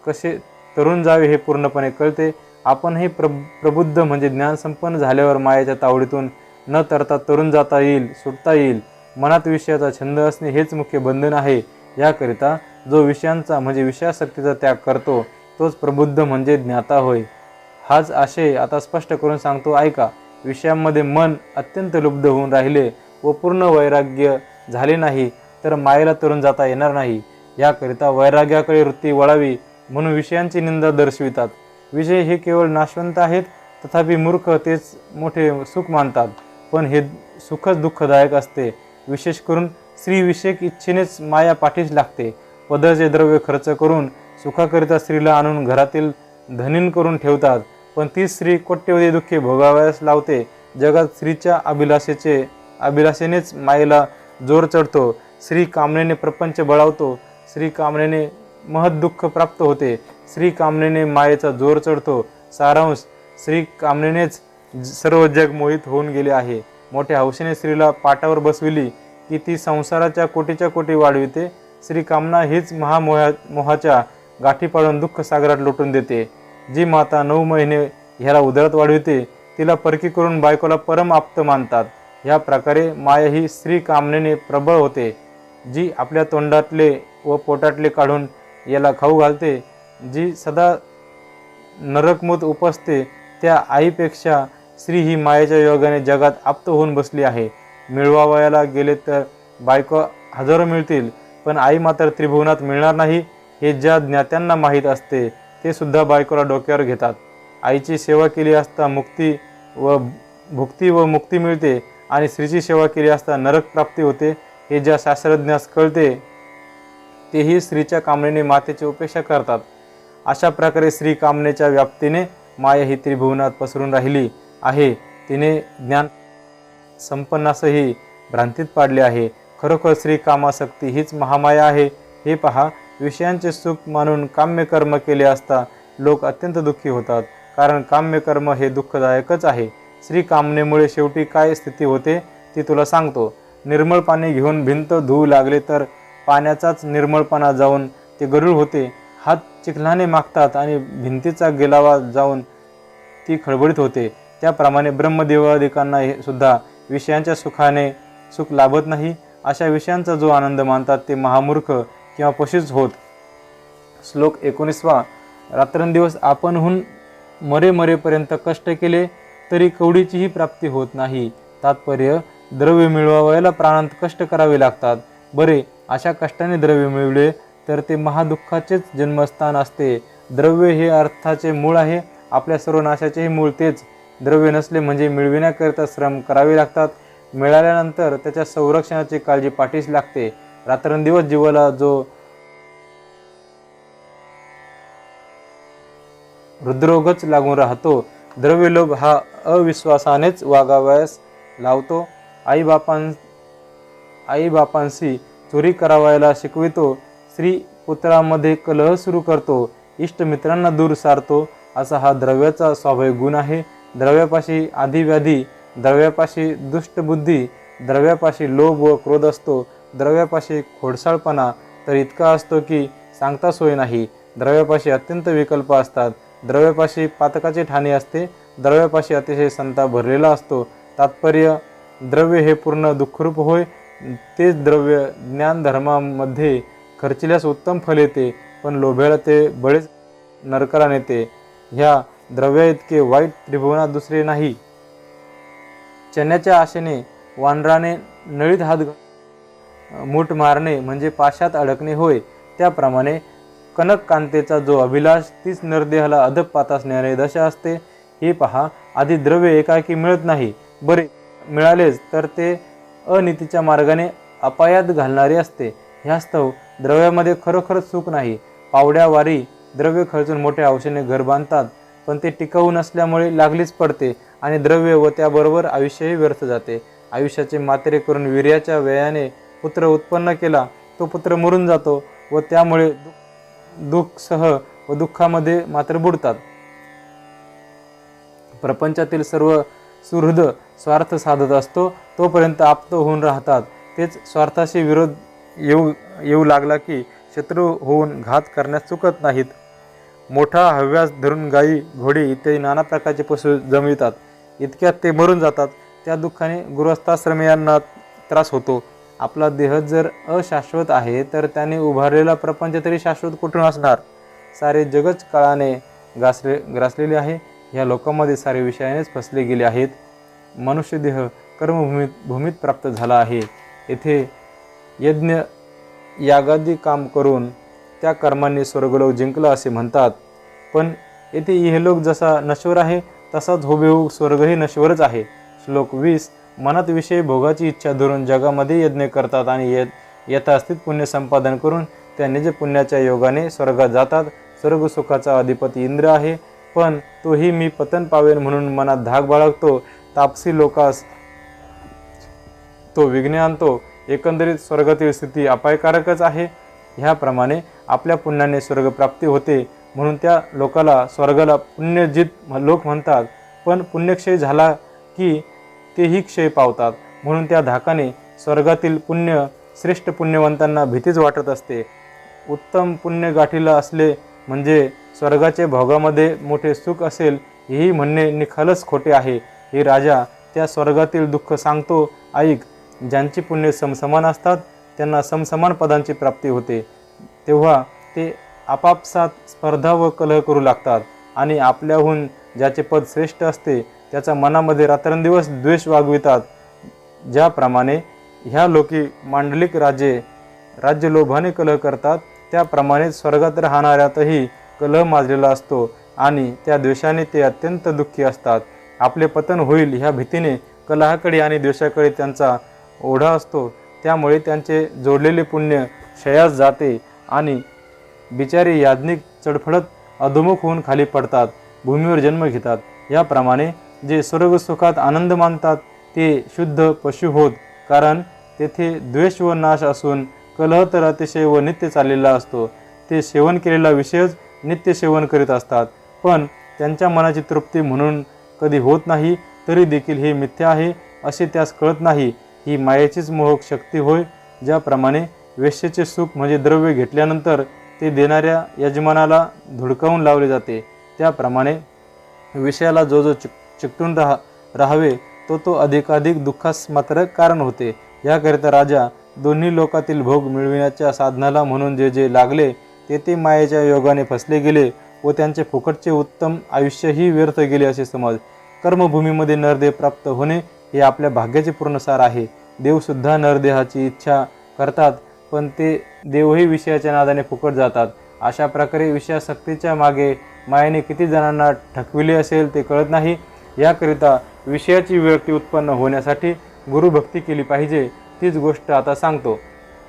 कसे तरुण जावे हे पूर्णपणे कळते. आपणही प्रबुद्ध म्हणजे ज्ञानसंपन्न झाल्यावर मायेच्या तावडीतून न तरता तरुण जाता येईल, सुटता येईल. मनात विषयाचा छंद असणे हेच मुख्य बंधन आहे. याकरिता जो विषयांचा म्हणजे विषयासक्तीचा त्याग करतो तोच प्रबुद्ध म्हणजे ज्ञाता होय. हाच आशय आता स्पष्ट करून सांगतो, ऐका. विषयांमध्ये मन अत्यंत लुब्ध होऊन राहिले व पूर्ण वैराग्य झाले नाही तर मायेला तरुण जाता येणार नाही. याकरिता वैराग्याकडे वृत्ती वळावी म्हणून विषयांची निंदा दर्शवितात. विषय हे केवळ नाशवंत आहेत, तथापि मूर्ख तेच मोठे सुख मानतात, पण हे सुखच दुःखदायक असते. विशेष करून स्त्रीविषयक इच्छेनेच माया पाठीस लागते. पदरचे द्रव्य खर्च करून सुखाकरिता स्त्रीला आणून घरातील धनीन करून ठेवतात, पण ती स्त्री कोट्यवधी दुःखे भोगावयास लावते. जगात स्त्रीच्या अभिलाषेनेच मायेला जोर चढतो. स्त्री कामनेने प्रपंच बळावतो. स्त्री कामनेने महत् दुःख प्राप्त होते. स्त्री कामनेने मायेचा जोर चढतो. सारांश, स्त्री कामनेनेच सर्व जग मोहित होऊन गेले आहे. मोठ्या हौसेने स्त्रीला पाटावर बसविली की ती संसाराच्या कोटीच्या कोटी वाढविते. स्त्री कामना हीच मोहाच्या गाठी पाडून दुःख सागरात लोटून देते. जी माता 9 महिने ह्याला उदरात वाढविते तिला परकी करून बायकोला परम आप्त मानतात. ह्या प्रकारे माया ही स्त्री कामनेने प्रबळ होते. जी आपल्या तोंडातले व पोटातले काढून याला खाऊ घालते, जी सदा नरकमूत उपसते, त्या आईपेक्षा स्त्री ही मायेच्या योगाने जगात आप्त होऊन बसली आहे. मिळवावयाला गेले तर बायको हजारो मिळतील, पण आई मात्र त्रिभुवनात मिळणार नाही हे ज्या ज्ञात्यांना माहीत असते ते सुद्धा बायकोला डोक्यावर घेतात. आईची सेवा केली असता भुक्ती व मुक्ती मिळते आणि स्त्रीची सेवा केली असता नरक प्राप्ती होते हे ज्या शास्त्रज्ञास कळते तेही स्त्रीच्या कामनेने मातेची उपेक्षा करतात. अशा प्रकारे स्त्री कामनेच्या व्याप्तीने माया ही त्रिभुवनात पसरून राहिली आहे. तिने ज्ञान संपन्नासही भ्रांतीत पाडले आहे. खरोखर स्त्री कामासक्ती हीच महामाया आहे. हे पहा, विषयांचे सुख मानून काम्यकर्म केले असता लोक अत्यंत दुःखी होतात, कारण काम्यकर्म हे दुःखदायकच आहे. स्त्री कामनेमुळे शेवटी काय स्थिती होते ती तुला सांगतो. निर्मळ पाणी घेऊन भिंत धुवू लागले तर पाण्याचाच निर्मळपणा जाऊन ते गढूळ होते. हात चिखलाने मागतात आणि भिंतीचा गिलावा जाऊन ती खळबळीत होते. त्याप्रमाणे ब्रह्मदेवादिकांना सुद्धा विषयांच्या सुखाने सुख लाभत नाही. अशा विषयांचा जो आनंद मानतात ते महामूर्ख किंवा पशुच होत. श्लोक 19. रात्रंदिवस आपणहून मरेपर्यंत कष्ट केले तरी कवडीचीही प्राप्ती होत नाही. तात्पर्य, द्रव्य मिळवायला प्राणांत कष्ट करावे लागतात. बरे, अशा कष्टाने द्रव्य मिळवले तर ते महादुःखाचेच जन्मस्थान असते. द्रव्य हे अर्थाचे मूळ आहे. आपल्या सर्व नाशाचेही मूळ तेच. द्रव्य नसले म्हणजे मिळविण्याकरिता श्रम करावे लागतात. मिळाल्यानंतर त्याच्या संरक्षणाची काळजी पाठीस लागते. रात्रंदिवस जीवाला जो हृदरोगच लागून राहतो. द्रव्यलोभ हा अविश्वासानेच वागावयास लावतो. आईबापांशी चोरी करावयाला शिकवितो. स्त्री पुत्रामध्ये कलह सुरू करतो. इष्टमित्रांना दूर सारतो. असा हा द्रव्याचा स्वाभाविक गुण आहे. द्रव्यापाशी आधिव्याधी, द्रव्यापाशी दुष्टबुद्धी, द्रव्यापाशी लोभ व क्रोध असतो. द्रव्यापाशी खोडसाळपणा तर इतका असतो की सांगता सोय नाही. द्रव्यापाशी अत्यंत विकल्प असतात. द्रव्यापाशी पातकाचे ठाणे असते. द्रव्यापाशी अतिशय संताप भरलेला असतो. तात्पर्य, द्रव्य हे पूर्ण दुःखरूप होय. तेच द्रव्य ज्ञानधर्मामध्ये खर्चिल्यास उत्तम फल येते, पण लोभ्याला ते बळेच नरकाला नेते. ह्या द्रव्या इतके वाईट त्रिभुवनात दुसरे नाही. चण्याच्या आशेने वानराने नळीत हात मूठ मारणे म्हणजे पाशात अडकणे होय. त्याप्रमाणे कनककांतेचा जो अभिलाष तीच नरदेहाला अधपातास नेणारी दशा असते. हे पहा, आधी द्रव्य एकाएकी मिळत नाही. बरे, मिळालेच तर ते अनितीच्या मार्गाने अपायात घालणारे असते. ह्यास्तव द्रव्यामध्ये खरोखरच सुख नाही. पावड्यावारी द्रव्य खर्चून मोठ्या हौसेने घर बांधतात, पण ते टिकाऊ नसल्यामुळे लागलीच पडते आणि द्रव्य व त्याबरोबर आयुष्यही व्यर्थ जाते. आयुष्याचे मात्रे करून वीर्याच्या व्ययाने पुत्र उत्पन्न केला, तो पुत्र मरून जातो व त्यामुळे दुःखसह व दुःखामध्ये मात्र बुडतात. प्रपंचातील सर्व सुहृद स्वार्थ साधत असतो तोपर्यंत आप्त होऊन राहतात. तेच स्वार्थाशी विरोध येऊ लागला की शत्रू होऊन घात करण्यास चुकत नाहीत. मोठा हव्यास धरून गायी, घोडे इत्यादी नाना प्रकारचे पशु जमवितात. इतक्यात ते मरून जातात. त्या दुःखाने गृहस्थाश्रमीयांना त्रास होतो. आपला देह जर अशाश्वत आहे तर त्याने उभारलेला प्रपंच तरी शाश्वत कुठून असणार. सारे जगच काळाने ग्रासलेले आहे. ह्या लोकांमध्ये सारे विषयानेच फसले गेले आहेत. मनुष्य देह कर्मभूमीत प्राप्त झाला आहे. येथे यज्ञ यागादी काम करून त्या कर्मांनी स्वर्गलोक जिंकला असे म्हणतात. पण येथे इहलोक जसा नश्वर आहे तसाच हुबेहूब स्वर्गही नश्वरच आहे. श्लोक 20. मनात विषय भोगाची इच्छा धरून जगामध्ये यज्ञ करतात आणि यथास्थित पुण्य संपादन करून त्या निज पुण्याच्या योगाने स्वर्गात जातात. स्वर्ग सुखाचा अधिपती इंद्र आहे, पण तोही मी पतन पावेन म्हणून मनात धाक बाळगतो. तापसी लोकास तो विघ्ने आणतो. एकंदरीत स्वर्गातील स्थिती अपायकारकच आहे. ह्याप्रमाणे आपल्या पुण्याने स्वर्गप्राप्ती होते, म्हणून त्या लोकाला स्वर्गाला पुण्यजित लोक म्हणतात. पण पुण्यक्षय झाला की तेही क्षय पावतात, म्हणून त्या धाकाने स्वर्गातील श्रेष्ठ पुण्यवंतांना भीतीच वाटत असते. उत्तम पुण्य गाठीला असले म्हणजे स्वर्गाचे भोगामध्ये मोठे सुख असेल, हेही म्हणणे निखालच खोटे आहे. हे राजा, त्या स्वर्गातील दुःख सांगतो, ऐक. ज्यांची पुण्य समसमान असतात त्यांना समसमान पदांची प्राप्ती होते. तेव्हा ते आपापसात स्पर्धा व कलह करू लागतात आणि आपल्याहून ज्याचे पद श्रेष्ठ असते त्याचा मनामध्ये रात्रंदिवस द्वेष वागवितात. ज्याप्रमाणे ह्या लोकी मांडलिक राज्य लोभाने कलह करतात, त्याप्रमाणे स्वर्गात राहणाऱ्यातही कलह माजलेला असतो आणि त्या द्वेषाने ते अत्यंत दुःखी असतात. आपले पतन होईल ह्या भीतीने कलहाकडे आणि द्वेषाकडे त्यांचा ओढा असतो. त्यामुळे त्यांचे जोडलेले पुण्य क्षयास जाते आणि बिचारी याज्ञिक चडफडत अधोमुख होऊन खाली पडतात, भूमीवर जन्म घेतात. याप्रमाणे जे स्वर्गसुखात आनंद मानतात ते शुद्ध पशु होत, कारण तेथे द्वेष व नाश असून कलह तर अतिशय व नित्य चाललेला असतो. ते सेवन केलेला विषयच नित्य सेवन करीत असतात, पण त्यांच्या मनाची तृप्ती म्हणून कधी होत नाही. तरी देखील हे मिथ्या आहे असे त्यास कळत नाही. ही मायेचीच मोहक शक्ती होय. ज्याप्रमाणे वेश्येचे सुख म्हणजे द्रव्य घेतल्यानंतर ते देणाऱ्या यजमानाला धुडकावून लावले जाते, त्याप्रमाणे विषयाला जो चिकटून राहावे तो अधिकाधिक दुःखास मात्र कारण होते. याकरिता राजा, दोन्ही लोकातील भोग मिळविण्याच्या साधनाला म्हणून जे लागले ते मायेच्या योगाने फसले गेले व त्यांचे फुकटचे उत्तम आयुष्यही व्यर्थ गेले असे समज. कर्मभूमीमध्ये नरदेह प्राप्त होणे हे आपल्या भाग्याचे पूर्ण सार आहे. देवसुद्धा नरदेहाची इच्छा करतात, पण ते देवही विषयाच्या नादाने फुकट जातात. अशा प्रकारे विषयासक्तीच्या मागे मायेने किती जणांना ठकविले असेल ते कळत नाही. याकरिता विषयाची विरक्ती उत्पन्न होण्यासाठी गुरुभक्ती केली पाहिजे. तीच गोष्ट आता सांगतो.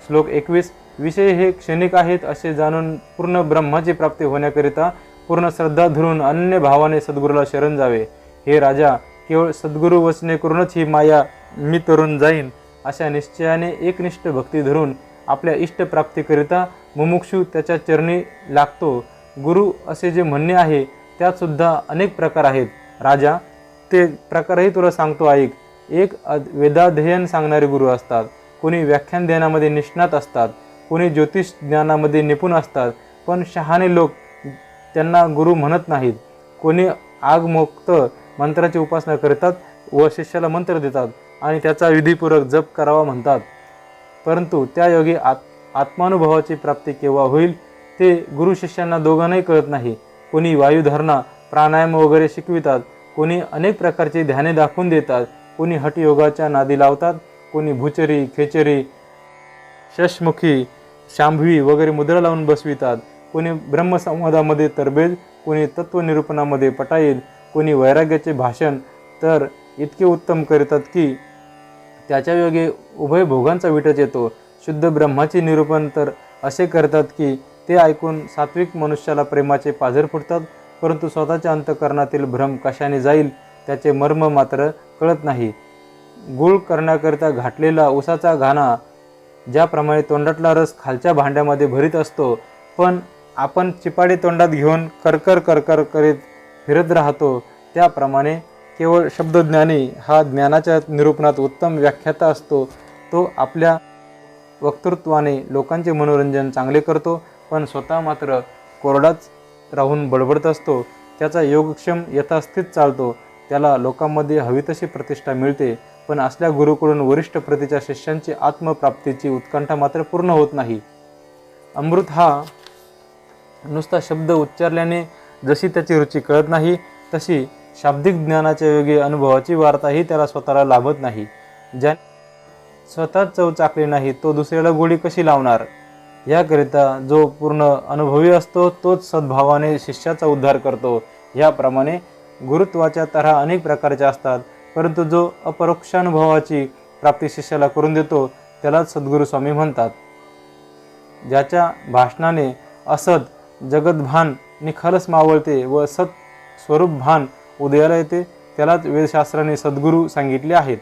श्लोक 21. विषय हे क्षणिक आहेत असे जाणून पूर्ण ब्रह्माची प्राप्ती होण्याकरिता पूर्ण श्रद्धा धरून अन्य भावाने सद्गुरूला शरण जावे. हे राजा, केवळ सद्गुरू वचने करूनच ही माया मी तरून जाईन अशा निश्चयाने एकनिष्ठ भक्ती धरून आपल्या इष्टप्राप्तीकरिता मुमुक्षू त्याच्या चरणी लागतो. गुरु असे जे म्हणणे आहे त्यात सुद्धा अनेक प्रकार आहेत. राजा, ते प्रकारही तुला सांगतो, ऐक. एक वेदाध्ययन सांगणारे गुरु असतात, कोणी व्याख्यान देण्यामध्ये निष्णात असतात, कोणी ज्योतिष ज्ञानामध्ये निपुण असतात, पण शहाणे लोक त्यांना गुरु म्हणत नाहीत. कोणी आगमोक्त मंत्राची उपासना करतात व शिष्याला मंत्र देतात आणि त्याचा विधीपूर्वक जप करावा म्हणतात, परंतु त्या योगी आत्मानुभवाची प्राप्ती केव्हा होईल ते गुरु शिष्यांना दोघांनाही कळत नाही. कोणी वायुधारणा प्राणायाम वगैरे शिकवितात, कोणी अनेक प्रकारचे ध्याने दाखवून देतात, कोणी हठयोगाच्या नादी लावतात, कोणी भूचरी खेचरी शशमुखी शांभवी वगैरे मुद्रा लावून बसवितात, कोणी ब्रह्मसंवादामध्ये तरबेज, कोणी तत्वनिरूपणामध्ये पटाईल, कोणी वैराग्याचे भाषण तर इतके उत्तम करतात की त्याच्या योगे उभय भोगांचा विटच येतो. शुद्ध ब्रह्माचे निरूपण तर असे करतात की ते ऐकून सात्विक मनुष्याला प्रेमाचे पाझर फुटतात, परंतु स्वतःच्या अंतःकरणातील भ्रम कशाने जाईल त्याचे मर्म मात्र कळत नाही. गुळ करण्याकरिता घातलेला उसाचा घाणा ज्याप्रमाणे तोंडातला रस खालच्या भांड्यामध्ये भरीत असतो, पण आपण चिपाडे तोंडात घेऊन करकर करकर करीत फिरत राहतो, त्याप्रमाणे केवळ शब्दज्ञानी हा ज्ञानाच्या निरूपणात उत्तम व्याख्याता असतो. तो आपल्या वक्तृत्वाने लोकांचे मनोरंजन चांगले करतो, पण स्वतः मात्र कोरडाच राहून बडबडत असतो. त्याचा योगक्षम यथास्थित चालतो, त्याला लोकांमध्ये हवी तशी प्रतिष्ठा मिळते, पण असल्या गुरुकडून वरिष्ठ प्रतीच्या शिष्यांची आत्मप्राप्तीची उत्कंठा मात्र पूर्ण होत नाही. अमृत हा नुसता शब्द उच्चारल्याने जशी त्याची रुची कळत नाही, तशी शाब्दिक ज्ञानाच्या योगे अनुभवाची वार्ताही त्याला स्वतःला लाभत नाही. ज्या स्वतः चव चाकली नाही तो दुसऱ्याला गोडी कशी लावणार. याकरिता जो पूर्ण अनुभवी असतो तोच सद्भावाने शिष्याचा उद्धार करतो. याप्रमाणे गुरुत्वाच्या तऱ्हा अनेक प्रकारच्या असतात, परंतु जो अपरोक्षानुभवाची प्राप्ती शिष्याला करून देतो त्यालाच सद्गुरू स्वामी म्हणतात. ज्याच्या भाषणाने असत जगतभान निखालस मावळते व सत स्वरूप भान उदयाला येते, त्यालाच वेदशास्त्राने सद्गुरू सांगितले आहेत.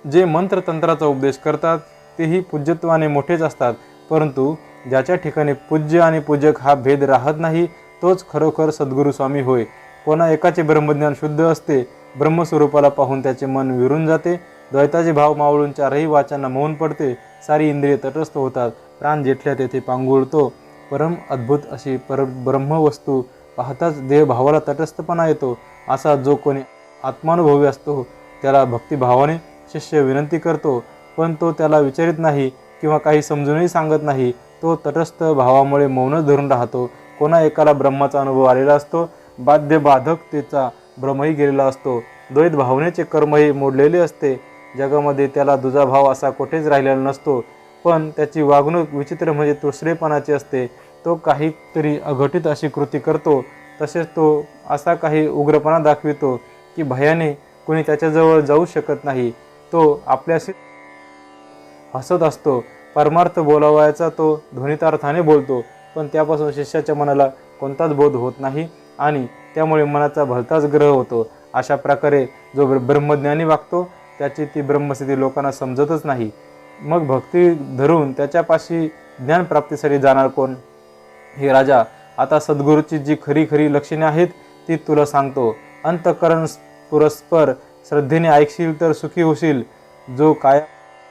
जे मंत्रतंत्राचा उपदेश करतात तेही पूज्यत्वाने मोठेच असतात, परंतु ज्याच्या ठिकाणी पूज्य आणि पूजक हा भेद राहत नाही तोच खरोखर सद्गुरू स्वामी होय. कोणा एकाचे ब्रह्मज्ञान शुद्ध असते, ब्रह्मस्वरूपाला पाहून त्याचे मन विरून जाते, द्वैताचे भाव मावळून चारही वाचांना मौन पडते, सारी इंद्रिय तटस्थ होतात, प्राण जेठल्या तेथे पांगुळतो. परम अद्भुत अशी ब्रह्मवस्तू पाहताच देह भावाला तटस्थपणा येतो. असा जो कोणी आत्मानुभवी असतो त्याला भक्तिभावाने शिष्य विनंती करतो, पण तो त्याला विचारित नाही किंवा काही समजूनही सांगत नाही. तो तटस्थ भावामुळे मौनच धरून राहतो. कोणा एकाला ब्रह्माचा अनुभव आलेला असतो, बाध्यबाधकतेचा भ्रमही गेलेला असतो, द्वैत भावनेचे कर्मही मोडलेले असते. जगामध्ये त्याला दुजाभाव असा कुठेच राहिलेला नसतो, पण त्याची वागणूक विचित्र म्हणजे तुसरेपणाची असते. तो काहीतरी अघटित अशी कृती करतो, तसेच तो असा काही उग्रपणा दाखवितो की भयाने कोणी त्याच्याजवळ जाऊ शकत नाही. तो आपल्याशी हसत असतो. परमार्थ बोलावायचा तो ध्वनितार्थाने बोलतो, पण त्यापासून शिष्याच्या मनाला कोणताच बोध होत नाही आणि त्यामुळे मनाचा भलताच ग्रह होतो. अशा प्रकारे जो ब्रह्मज्ञानी वागतो त्याची ती ब्रह्मस्थिती लोकांना समजतच नाही. मग भक्ती धरून त्याच्यापाशी ज्ञानप्राप्तीसाठी जाणार कोण? हे राजा, आता सद्गुरूची जी खरी खरी लक्षणे आहेत ती तुला सांगतो. अंतःकरण पुरस्पर श्रद्धेने ऐकशील तर सुखी होशील. जो काय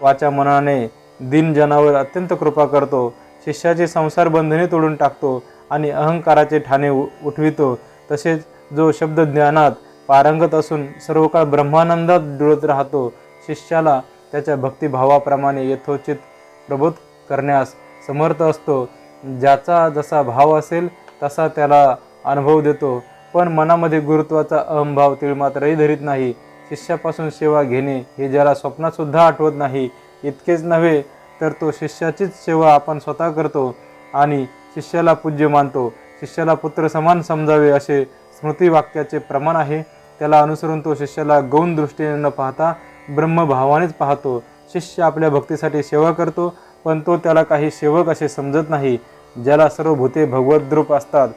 वाचा मनाने दीन जनावर अत्यंत कृपा करतो, शिष्याचे संसार बंधने तोडून टाकतो आणि अहंकाराचे ठाणे उठवितो, तसेच जो शब्द ज्ञानात पारंगत असून सर्व काळ ब्रह्मानंदात डुळत राहतो, शिष्याला त्याच्या भक्तिभावाप्रमाणे यथोचित प्रबोध करण्यास समर्थ असतो, ज्याचा जसा भाव असेल तसा त्याला अनुभव देतो, पण मनामध्ये गुरुत्वाचा अहंभाव तिळमात्रही धरीत नाही. शिष्यापासून सेवा घेणे हे ज्याला स्वप्नात सुद्धा आठवत नाही. इतकेच नव्हे तर तो शिष्याचीच सेवा आपण स्वतः करतो आणि शिष्याला पूज्य मानतो. शिष्याला पुत्र समान समजावे असे स्मृतिवाक्याचे प्रमाण आहे. त्याला अनुसरून तो शिष्याला गौण दृष्टीने न पाहता ब्रह्मभावानेच पाहतो. शिष्य आपल्या भक्तीसाठी सेवा करतो, पण तो त्याला काही सेवक असे समजत नाही. ज्याला सर्व भूते भगवद्रूप असतात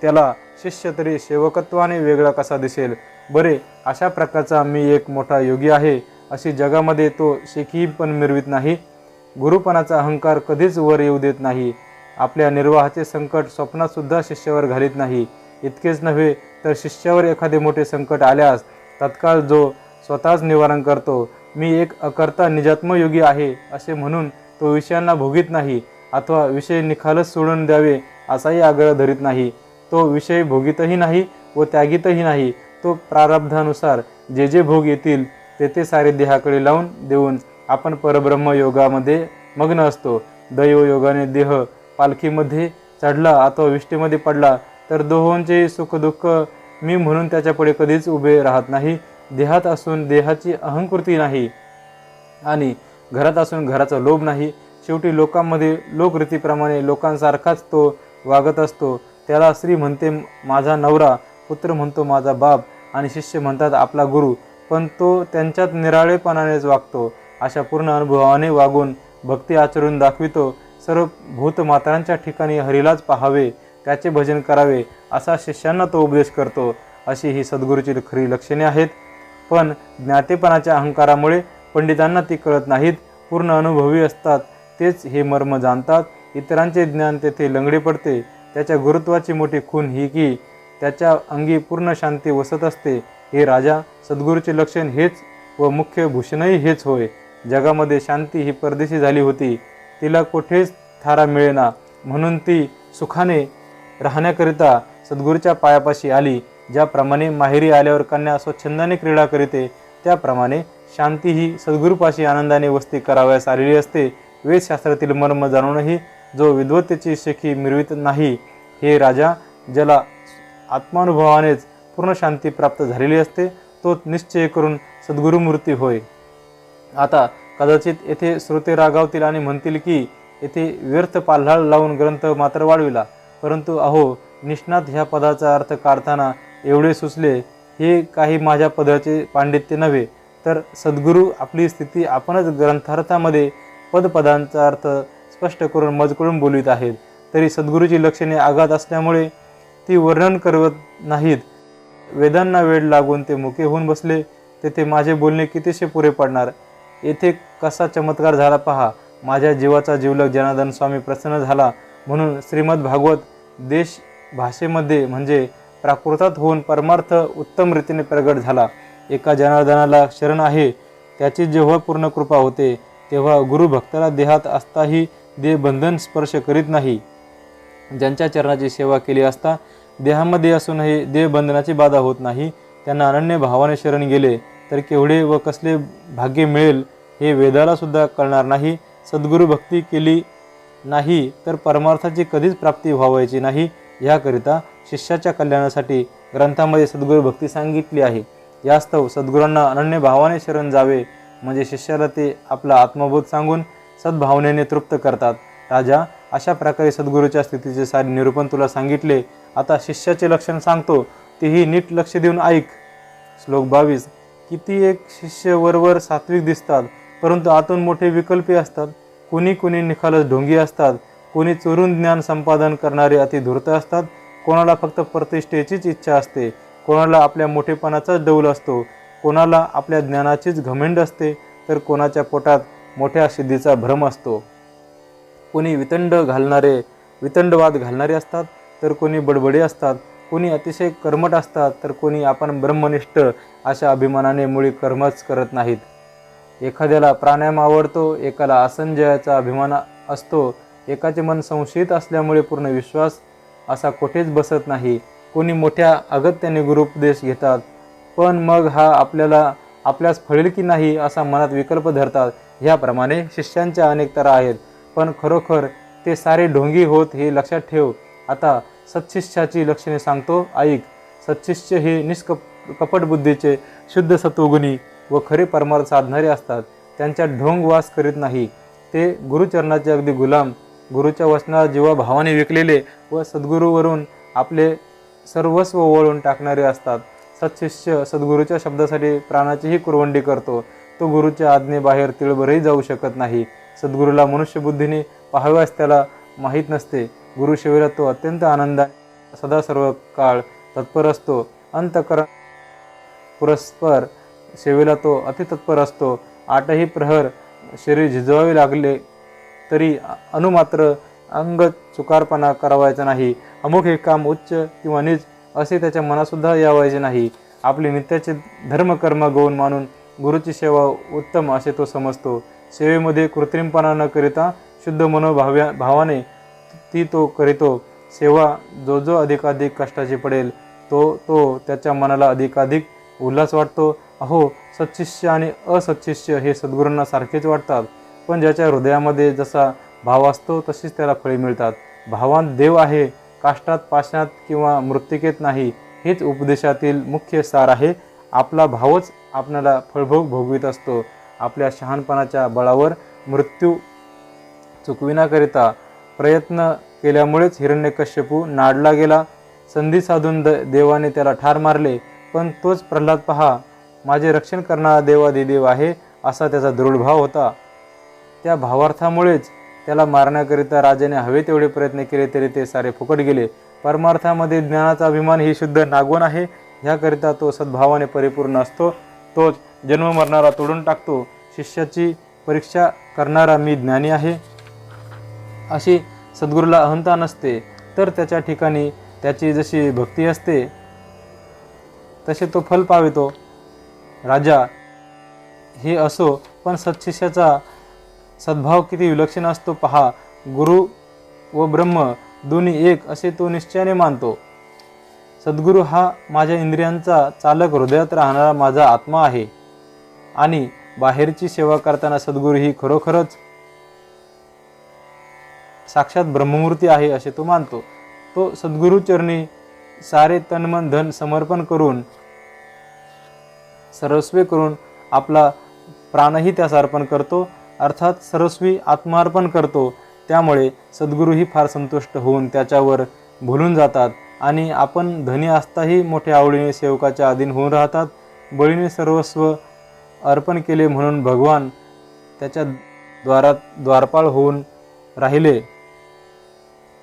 त्याला शिष्य तरी सेवकत्वाने वेगळा कसा दिसेल? बरे, अशा प्रकारचा मी एक मोठा योगी आहे अशी जगामध्ये तो शेखी पण मिरवित नाही. गुरुपणाचा अहंकार कधीच वर येऊ देत नाही. आपल्या निर्वाहाचे संकट स्वप्नात सुद्धा शिष्यावर घालीत नाही. इतकेच नव्हे तर शिष्यावर एखादे मोठे संकट आल्यास तत्काळ जो स्वतःच निवारण करतो. मी एक अकर्ता निजात्म योगी आहे असे म्हणून तो विषयांना भोगीत नाही अथवा विषय निखालस सोडून द्यावे असाही आग्रह धरीत नाही. तो विषय भोगीतही नाही व त्यागीतही नाही. तो प्रारब्धानुसार जे जे भोग येतील ते सारे देहाकडे लावून देऊन आपण परब्रह्म योगामध्ये मग्न असतो. दैवयोगाने देह पालखीमध्ये चढला अथवा विष्ठेमध्ये पडला तर दोहोंचे सुखदुःख मी म्हणून त्याच्यापुढे कधीच उभे राहत नाही. देहात असून देहाची अहंकृती नाही आणि घरात असून घराचा लोभ नाही. शेवटी लोकांमध्ये लोकरीतीप्रमाणे लोकांसारखाच तो वागत असतो. त्याला स्त्री म्हणते माझा नवरा, पुत्र म्हणतो माझा बाप आणि शिष्य म्हणतात आपला गुरु, पण तो त्यांच्यात निराळेपणानेच वागतो. अशा पूर्ण अनुभवाने वागून भक्ती आचरून दाखवितो. सर्व भूतमात्रांच्या ठिकाणी हरीलाच पाहावे, त्याचे भजन करावे असा शिष्यांना तो उपदेश करतो. अशी ही सद्गुरूची खरी लक्षणे आहेत. पण ज्ञातेपणाच्या अहंकारामुळे पंडितांना ती कळत नाहीत. पूर्ण अनुभवी असतात तेच हे मर्म जाणतात. इतरांचे ज्ञान तेथे लंगडे पडते. त्याच्या गुरुत्वाची मोठी खूण ही की त्याच्या अंगी पूर्ण शांती वसत असते. हे राजा, सद्गुरूचे लक्षण हेच व मुख्य भूषणही हेच होय. जगामध्ये शांती ही परदेशी झाली होती. तिला कुठेच थारा मिळेना, म्हणून ती सुखाने राहण्याकरिता सद्गुरूच्या पायापाशी आली. ज्याप्रमाणे माहेरी आल्यावर कन्या स्वच्छंदाने क्रीडा करीते, त्याप्रमाणे शांती ही सद्गुरूपाशी आनंदाने वस्ती करावयास आलेली असते. वेदशास्त्रातील मर्म जाणूनही जो विद्वत्तेची शेखी मिरवित नाही, हे राजा, ज्याला आत्मानुभवानेच पूर्ण शांती प्राप्त झालेली असते, तो निश्चय करून सद्गुरुमूर्ती होय. आता कदाचित येथे श्रोते रागावतील आणि म्हणतील की येथे व्यर्थ पाल्हाळ लावून ग्रंथ मात्र वाढविला. परंतु अहो निष्णात ह्या पदाचा अर्थ काढताना एवढे सुचले, हे काही माझ्या पदाचे पांडित्य नव्हे, तर सद्गुरू आपली स्थिती आपणच ग्रंथार्थामध्ये पदपदांचा अर्थ स्पष्ट करून मजकून बोलवित आहेत. तरी सद्गुरूची लक्षणे आघात असल्यामुळे ती वर्णन करत नाहीत. वेदांना वेड लागून ते मुके होऊन बसले, तेथे माझे बोलणे कितीशे पुरे पडणार. येथे कसा चमत्कार झाला पहा. माझ्या जीवाचा जीवलग जनार्दन स्वामी प्रसन्न झाला म्हणून श्रीमद भागवत देश भाषेमध्ये म्हणजे प्राकृतात होऊन परमार्थ उत्तम रीतीने प्रगट झाला. एका जनार्दनाला शरण आहे त्याची जेव्हा पूर्ण कृपा होते तेव्हा गुरु भक्ताला देहात असताही देह बंधन स्पर्श करीत नाही. ज्यांच्या चरणाची सेवा केली असता देहामध्ये असूनही देह बंधनाची बाधा होत नाही, त्यांना अनन्य भावाने शरण गेले तर केवढे व कसले भाग्य मिळेल हे वेदाला सुद्धा कळणार नाही. सद्गुरु भक्ती केली नाही तर परमार्थाची कधीच प्राप्ती व्हावायची नाही. याकरिता शिष्याच्या कल्याणासाठी ग्रंथामध्ये सद्गुरु भक्ती सांगितली आहे. यास्तव सद्गुरूंना अनन्य भावाने शरण जावे म्हणजे शिष्याला ते आपला आत्मबोध सांगून सद्भावनेने तृप्त करतात. राजा, अशा प्रकारे सद्गुरूच्या स्थितीचे सारे निरूपण तुला सांगितले. आता शिष्याचे लक्षण सांगतो, तेही नीट लक्ष देऊन ऐक. श्लोक 22. किती एक शिष्य वरवर सात्विक दिसतात परंतु आतून मोठे विकल्पी असतात. कोणी निखालस ढोंगी असतात. कोणी चोरून ज्ञान संपादन करणारे अतिधूर्त असतात. कोणाला फक्त प्रतिष्ठेचीच इच्छा असते. कोणाला आपल्या मोठेपणाचाच डौल असतो. कोणाला आपल्या ज्ञानाचीच घमेंड असते तर कोणाच्या पोटात मोठ्या सिद्धीचा भ्रम असतो. कोणी वितंडवाद घालणारे असतात तर कोणी बडबडे असतात. कोणी अतिशय कर्मठ असतात तर कोणी आपण ब्रह्मनिष्ठ अशा अभिमानाने मुळी कर्मच करत नाहीत. एखाद्याला प्राणायाम आवडतो, एकाला आसनजयाचा अभिमान असतो. एकाचे मन संशयित असल्यामुळे पूर्ण विश्वास असा कोठेच बसत नाही. कोणी मोठ्या अगत्याने गुरुपदेश घेतात पण मग हा आपल्यास फळेल की नाही असा मनात विकल्प धरतात. ह्याप्रमाणे शिष्यांच्या अनेक तऱ्हा आहेत, पण खरोखर ते सारे ढोंगी होत हे लक्षात ठेव. आता सत्शिष्याची लक्षणे सांगतो, ऐक. सत्शिष्य हे निष्कपट बुद्धीचे, शुद्ध सत्वगुणी व खरे परमार्थ साधणारे असतात. त्यांच्यात ढोंग वास करीत नाही. ते गुरुचरणाचे अगदी गुलाम, गुरुच्या वचनाला जीवा भावाने विकलेले व सद्गुरूवरून आपले सर्वस्व वळून टाकणारे असतात. सत्शिष्य सद्गुरूच्या शब्दासाठी प्राणाचीही कुरवंडी करतो. तो गुरुच्या आज्ञेबाहेर तिळभरही जाऊ शकत नाही. सद्गुरूला मनुष्यबुद्धीने पाहाव्यास त्याला माहीत नसते. गुरुसेवेला तो अत्यंत आनंदाने सदा सर्व काळ तत्पर असतो. अंतःकरण पुरस्पर सेवेला तो अतितत्पर असतो. 8ही प्रहर शरीर झिजवावे लागले तरी अनुमात्र अंग चुकारपणा करावायचा नाही. अमुक हे काम उच्च किंवा नीच असे त्याच्या मनातसुद्धा यावायचे नाही. आपले नित्याचे धर्मकर्म गौण मानून गुरुची सेवा उत्तम असे तो समजतो. सेवेमध्ये कृत्रिमपणा न करिता शुद्ध मनोभावाने ती तो करीतो. सेवा जो अधिकाधिक कष्टाची पडेल तो त्याच्या मनाला अधिकाधिक उल्हास वाटतो. अहो, सत्शिष्य आणि असत्शिष्य हे सद्गुरूंना सारखेच वाटतात, पण ज्याच्या हृदयामध्ये जसा भाव असतो तशीच त्याला फळे मिळतात. भावांत देव आहे, काष्टात पाषाणात किंवा मृत्तिकेत नाही, हेच उपदेशातील मुख्य सार आहे. आपला भावच आपल्याला फळभोग भोगवित असतो. आपल्या शहाणपणाच्या बळावर मृत्यू चुकविण्याकरिता प्रयत्न केल्यामुळेच हिरण्यकश्यपू नाडला गेला. संधी साधून देवाने त्याला ठार मारले, पण तोच प्रल्हाद पहा, माझे रक्षण करणारा देवादिदेव आहे असा त्याचा दृढ भाव होता. त्या भावार्थामुळेच त्याला मारण्याकरिता राजाने हवे तेवढे प्रयत्न केले तरी ते सारे फुकट गेले. परमार्थामध्ये ज्ञानाचा अभिमान ही शुद्ध नागवण आहे. ह्याकरिता तो सद्भावाने परिपूर्ण असतो. तोच जन्ममरणाला तोडून टाकतो. शिष्याची परीक्षा करणारा मी ज्ञानी आहे अशी सद्गुरूला अहंता नसते, तर त्याच्या ठिकाणी त्याची जशी भक्ती असते तसे तो फल पावितो. राजा, हे असो, पण सत्शिष्याचा सद्भाव किती विलक्षण असतो पहा. गुरु व ब्रह्म दोन्ही एक असे तो निश्चयाने मानतो. सद्गुरू हा माझ्या इंद्रियांचा चालक, हृदयात राहणारा माझा आत्मा आहे आणि बाहेरची सेवा करताना सद्गुरू ही खरोखरच साक्षात ब्रह्ममूर्ती आहे असे तो मानतो. तो सद्गुरू चरणी सारे तनमन धन समर्पण करून सर्वस्वी करून आपला प्राणही त्यास अर्पण करतो, अर्थात सर्वस्वी आत्मार्पण करतो. त्यामुळे सद्गुरूही फार संतुष्ट होऊन त्याच्यावर भुलून जातात आणि आपण धनी असताही मोठ्या आवडीने सेवकाच्या अधीन होऊन राहतात. बळीने सर्वस्व अर्पण केले म्हणून भगवान त्याच्या द्वारपाळ होऊन राहिले.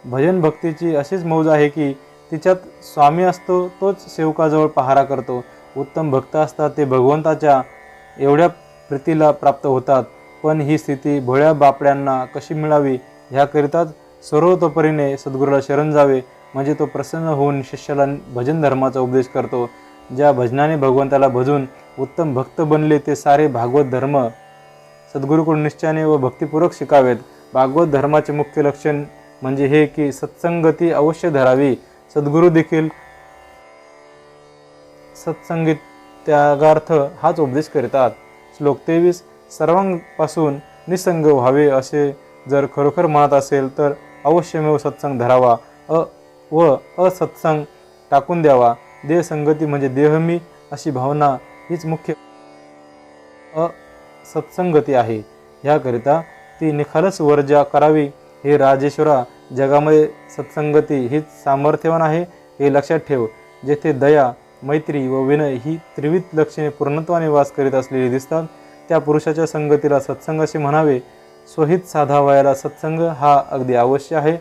भजन भक्तीची अशीच मौज आहे की तिच्यात स्वामी असतो तोच सेवकाजवळ पहारा करतो. उत्तम भक्त असतात ते भगवंताच्या एवढ्या प्रीतीला प्राप्त होतात. पण ही स्थिती भोळ्या बापड्यांना कशी मिळावी ह्याकरिताच सर्वतोपरीने सद्गुरूला शरण जावे, म्हणजे तो प्रसन्न होऊन शिष्याला भजन धर्माचा उपदेश करतो. ज्या भजनाने भगवंताला भजून उत्तम भक्त बनले ते सारे भागवत धर्म सद्गुरूकडून निश्चयाने व भक्तिपूर्वक शिकावेत. भागवत धर्माचे मुख्य लक्षण म्हणजे हे की सत्संगती अवश्य धरावी. सद्गुरू देखील सत्संगीत त्यागार्थ हाच उपदेश करतात. श्लोक 23. सर्वांपासून निसंग व्हावे असे जर खरोखर म्हणत असेल तर अवश्यमेव सत्संग धरावा व असत्संग टाकून द्यावा. देहसंगती म्हणजे देहमी अशी भावना हीच मुख्य असत्संगती आहे. ह्याकरिता ती निखालस वर्जा करावी. हे राजेश्वरा, जगामध्ये सत्संगती हीच सामर्थ्यवान आहे हे लक्षात ठेव. जेथे दया, मैत्री व विनय ही त्रिविध लक्षणे पूर्णत्वाने वास करीत असलेली दिसतात त्या पुरुषाच्या संगतीला सत्संग असे म्हणावे. स्वहित साधावयाला सत्संग हा अगदी अवश्य आहे.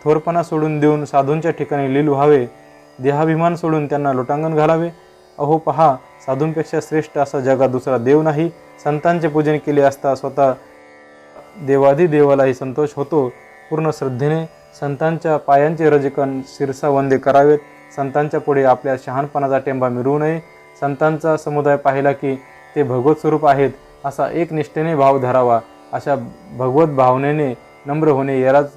थोरपणा सोडून देऊन साधूंच्या ठिकाणी लीन व्हावे. देहाभिमान सोडून त्यांना लोटांगण घालावे. अहो पहा, साधूंपेक्षा श्रेष्ठ असा जगात दुसरा देव नाही. संतांचे पूजन केले असता स्वतः देवाधिदेवालाही संतोष होतो. पूर्ण श्रद्धेने संतांच्या पायांचे रजकन शिरसावंदे करावेत. संतांच्या पुढे आपल्या शहाणपणाचा टेंबा मिरवू नये. संतांचा समुदाय पाहिला की ते भगवत स्वरूप आहेत असा एक निष्ठेने भाव धरावा. अशा भगवत भावनेने नम्र होणे यालाच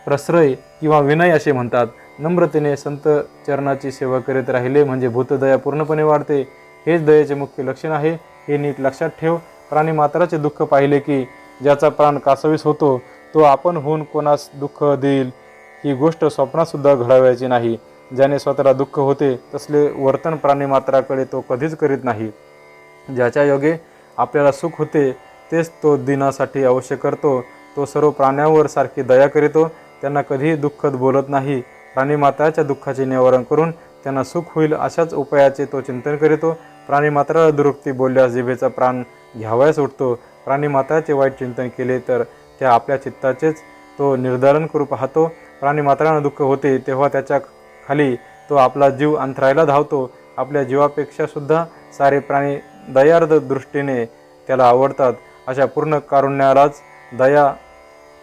प्रश्रय किंवा विनय असे म्हणतात. नम्रतेने संत चरणाची सेवा करीत राहिले म्हणजे भूतदया पूर्णपणे वाढते. हेच दयेचे मुख्य लक्षण आहे. हे नीट लक्षात ठेव. प्राणीमात्राचे दुःख पाहिले की ज्याचा प्राण कासावीस होतो तो आपण होऊन कोणास दुःख देईल ही गोष्ट स्वप्नातसुद्धा घडावायची नाही. ज्याने स्वतःला दुःख होते तसले वर्तन प्राणीमात्राकडे तो कधीच करीत नाही. ज्याच्या योगे आपल्याला सुख होते तेच तो दिनासाठी अवश्य करतो. तो सर्व प्राण्यांवर सारखी दया करीतो. त्यांना कधीही दुःखद बोलत नाही. प्राणीमात्राच्या दुःखाचे निवारण करून त्यांना सुख होईल अशाच उपायाचे तो चिंतन करीतो. प्राणीमात्राला दुरुक्ती बोलल्यास जिभेचा प्राण घ्यावयास उठतो. प्राणीमात्राचे वाईट चिंतन केले तर त्या आपल्या चित्ताचेच तो निर्धारण करू पाहतो. प्राणीमात्रांना दुःख होते तेव्हा त्याच्या खाली तो आपला जीव अंतरायला धावतो. आपल्या जीवापेक्षा सुद्धा सारे प्राणी दयार्द दृष्टीने त्याला आवडतात. अशा पूर्ण कारुण्यालाच दया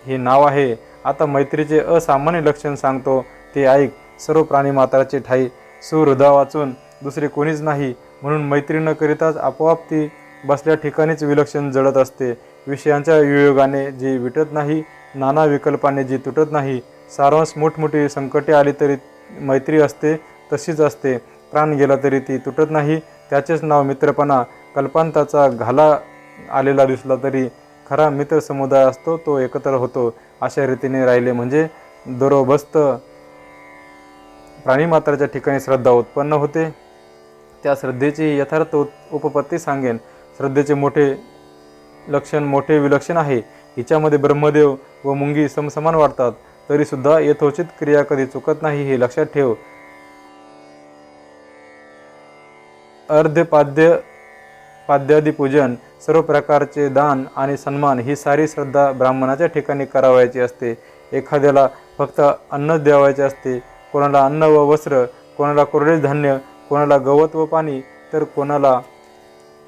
हे नाव आहे. आता मैत्रीचे असामान्य लक्षण सांगतो ते ऐक. सर्व प्राणीमात्राचे ठाई सुहृदा वाचून दुसरे कोणीच नाही, म्हणून मैत्री न करिताच आपोआप ती बसल्या ठिकाणीच विलक्षण जळत असते. विषयांच्या वियोगाने जी विटत नाही, नाना विकल्पाने जी तुटत नाही, सारांश मोठमोठी संकटे आली तरी मैत्री असते तशीच असते. प्राण गेला तरी ती तुटत नाही. त्याचेच नाव मित्रपणा. कल्पांताचा घाला आलेला दिसला तरी खरा मित्र समुदाय असतो तो एकत्र होतो. अशा रीतीने राहिले म्हणजे दरोबस्त प्राणीमात्राच्या ठिकाणी श्रद्धा उत्पन्न होते. त्या श्रद्धेची यथार्थ उपपत्ती सांगेन. श्रद्धेचे मोठे लक्षण मोठे विलक्षण आहे. हिच्यामध्ये ब्रह्मदेव व मुंगी समसमान वाटतात तरी सुद्धा यथोचित क्रिया कधी चुकत नाही हे लक्षात ठेव. अर्ध्यपाद्य पाद्यादी पूजन, सर्व प्रकारचे दान आणि सन्मान ही सारी श्रद्धा ब्राह्मणाच्या ठिकाणी करावयाची असते. एखाद्याला फक्त अन्नच द्यावायचे असते. कोणाला अन्न व वस्त्र, कोणाला कोरडे धान्य, कोणाला गवत व पाणी, तर कोणाला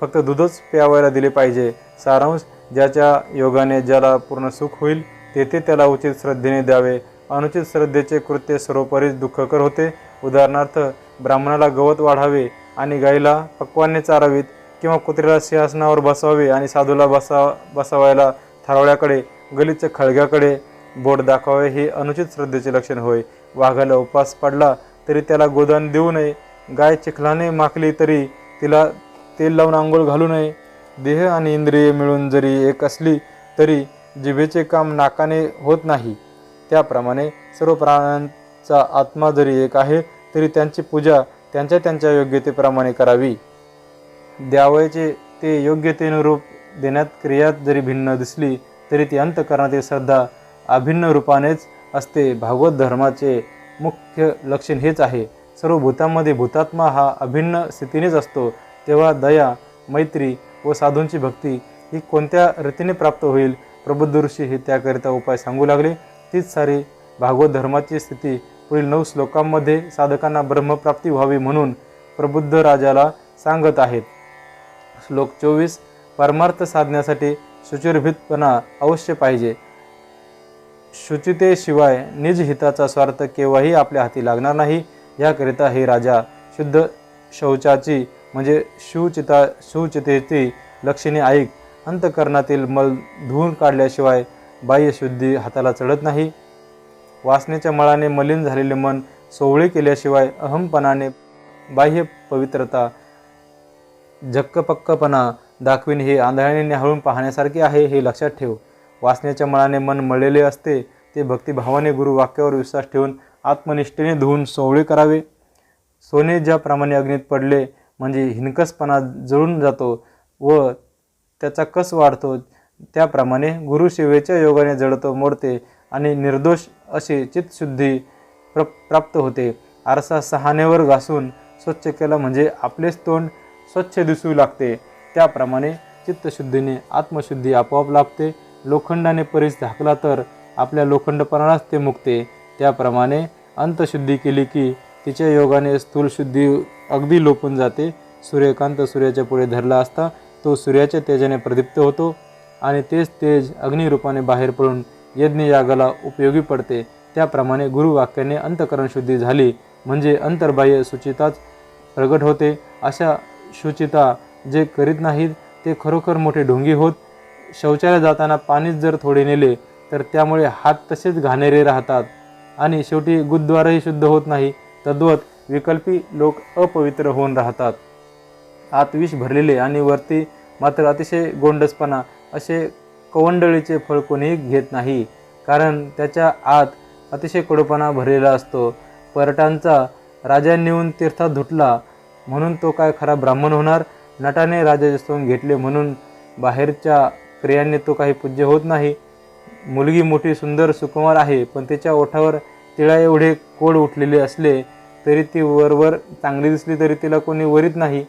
फक्त दूधच प्यावायला दिले पाहिजे. सारांश, ज्याच्या योगाने ज्याला पूर्ण सुख होईल तेथे त्याला उचित श्रद्धेने द्यावे. अनुचित श्रद्धेचे कृत्य सर्वोपरीच दुःखकर होते. उदाहरणार्थ, ब्राह्मणाला गवत वाढावे आणि गाईला पक्वान्ने चारावीत किंवा कुत्र्याला सिंहासनावर बसवावे आणि साधूला बसवायला थारोळ्याकडे गलिच्छ खळग्याकडे बोट दाखवावे हे अनुचित श्रद्धेचे लक्षण होय. वाघाला उपास पडला तरी त्याला गोदान देऊ नये. गाय चिखलाने माखली तरी तिला तेल लावून आंघोळ घालू नये. देह आणि इंद्रिये मिळून जरी एक असली तरी जिभेचे काम नाकाने होत नाही. त्याप्रमाणे सर्व प्राण्यांचा आत्मा जरी एक आहे तरी त्यांची पूजा त्यांच्या त्यांच्या योग्यतेप्रमाणे करावी. द्यावयाचे ते योग्यतेनुरूप देण्यात क्रियात जरी भिन्न दिसली तरी ती अंतःकरणातील श्रद्धा अभिन्न रूपानेच असते. भागवत धर्माचे मुख्य लक्षण हेच आहे. सर्व भूतांमध्ये भूतात्मा हा अभिन्न स्थितीनेच असतो. तेव्हा दया, मैत्री व साधूंची भक्ती ही कोणत्या रीतीने प्राप्त होईल? प्रबुद्ध ऋषी हे त्याकरिता उपाय सांगू लागले. तीच सारी भागवत धर्माची स्थिती पुढील 9 श्लोकांमध्ये साधकांना ब्रह्मप्राप्ती व्हावी म्हणून प्रबुद्ध राजाला सांगत आहेत. श्लोक 24. परमार्थ साधण्यासाठी शुचिर्भीतपणा अवश्य पाहिजे. शुचितेशिवाय निज हिताचा स्वार्थ केव्हाही आपल्या हाती लागणार नाही. याकरिता हे राजा शुद्ध शौचाची म्हणजे शुचितेची लक्षणे ऐक. अंतःकरणातील मल धुवून काढल्याशिवाय बाह्यशुद्धी हाताला चढत नाही. वासनेच्या मळाने मलिन झालेले मन सोवळे केल्याशिवाय अहमपणाने बाह्य पवित्रता झक्कपक्कपणा दाखविणे हे आंधळ्याने न्याहाळून पाहण्यासारखे आहे, हे लक्षात ठेव. वासनेच्या मळाने मन मळलेले असते ते भक्तिभावाने गुरुवाक्यावर विश्वास ठेवून आत्मनिष्ठेने धुवून सोवळे करावे. सोने ज्याप्रमाणे अग्नीत पडले म्हणजे हिनकसपणा जळून जातो व त्याचा कस वाढतो, त्याप्रमाणे गुरुसेवेच्या योगाने जळतो, मोडते आणि निर्दोष अशी चित्तशुद्धी प्राप्त होते. आरसा सहानेवर घासून स्वच्छ केला म्हणजे आपलेच तोंड स्वच्छ दिसू लागते. त्याप्रमाणे चित्तशुद्धीने आत्मशुद्धी आपोआप लाभते. लोखंडाने परिस झाकला तर आपल्या लोखंडपणालाच ते मुकते. त्याप्रमाणे अंतशुद्धी केली की तिच्या योगाने स्थूलशुद्धी अगदी लोपून जाते. सूर्यकांत सूर्याच्या पुढे धरला असता तो सूर्याच्या तेजाने प्रदीप्त होतो आणि तेच तेज अग्निरूपाने बाहेर पडून यज्ञयागाला उपयोगी पडते. त्याप्रमाणे गुरुवाक्याने अंतःकरण शुद्धी झाली म्हणजे अंतर्बाह्य शुचिताच प्रगट होते. अशा शुचिता जे करीत नाहीत ते खरोखर मोठे ढोंगी होत. शौचालय जाताना पाणीच जर थोडे नेले तर त्यामुळे हात तसेच घाणेरे राहतात आणि शेवटी गुद्द्वारही शुद्ध होत नाही. तद्वत विकल्पी लोक अपवित्र होऊन राहतात. आत विष भरलेले आणि वरती मात्र अतिशय गोंडसपणा असे कवंडळीचे फळ कोणीही घेत नाही, कारण त्याच्या आत अतिशय कडूपणा भरलेला असतो. परटांचा राजा नेऊन तीर्थात धुतला म्हणून तो काय खरा ब्राह्मण होणार? नटाने राजाचे सोंग घेतले म्हणून बाहेरच्या क्रियांनी तो काही पूज्य होत नाही. मुलगी मोठी सुंदर सुकुमार आहे, पण तिच्या ओठावर तिळा एवढे कोड उठलेले असले तरी ती वरवर चांगली दिसली तरी तिला कोणी वरीत नाही.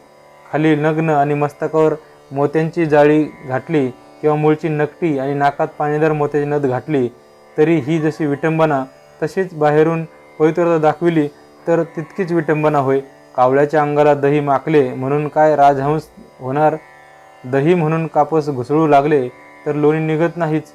खाली नग्न आणि मस्तकावर मोत्यांची जाळी घातली किंवा मूळची नकटी आणि नाकात पाणीदार मोत्याची नथ घातली तरी ही जशी विटंबना, तशीच बाहेरून पवित्रता दाखविली तर तितकीच विटंबना होय. कावळ्याच्या अंगाला दही माखले म्हणून काय राजहंस होणार? दही म्हणून कापस घुसळू लागले तर लोणी निघत नाहीच,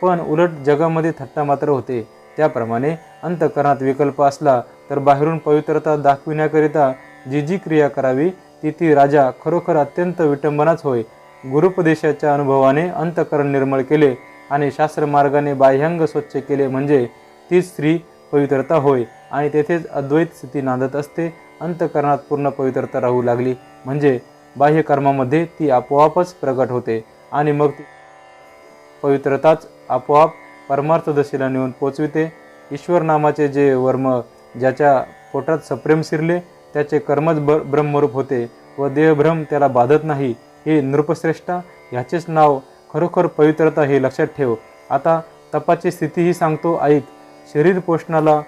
पण उलट जगामध्ये थट्टा मात्र होते. त्याप्रमाणे अंतःकरणात विकल्प असला तर बाहेरून पवित्रता दाखविण्याकरिता जी जी क्रिया करावी ती राजा खरोखर अत्यंत विटंबनाच होय. गुरुपदेशाच्या अनुभवाने अंतःकरण निर्मळ केले आणि शास्त्रमार्गाने बाह्यांग स्वच्छ केले म्हणजे ती स्त्री पवित्रता होय आणि तेथेच अद्वैत स्थिती नांदत असते. अंतःकरणात पूर्ण पवित्रता राहू लागली म्हणजे बाह्य कर्मामध्ये ती आपोआपच प्रगट होते आणि मग पवित्रताच आपोआप परमार्थ दशेला नेऊन पोचविते. ईश्वर नामाचे जे वर्म ज्याच्या पोटात सप्रेम शिरले त्याचे कर्मच ब्रह्मरूप होते व देहभ्रम त्याला बाधत नाही. हे नृपश्रेष्ठा, ह्याचेच नाव खरोखर पवित्रता हे लक्षात ठेव. आता तपाची स्थितीही सांगतो ऐक. शरीर पोषणाला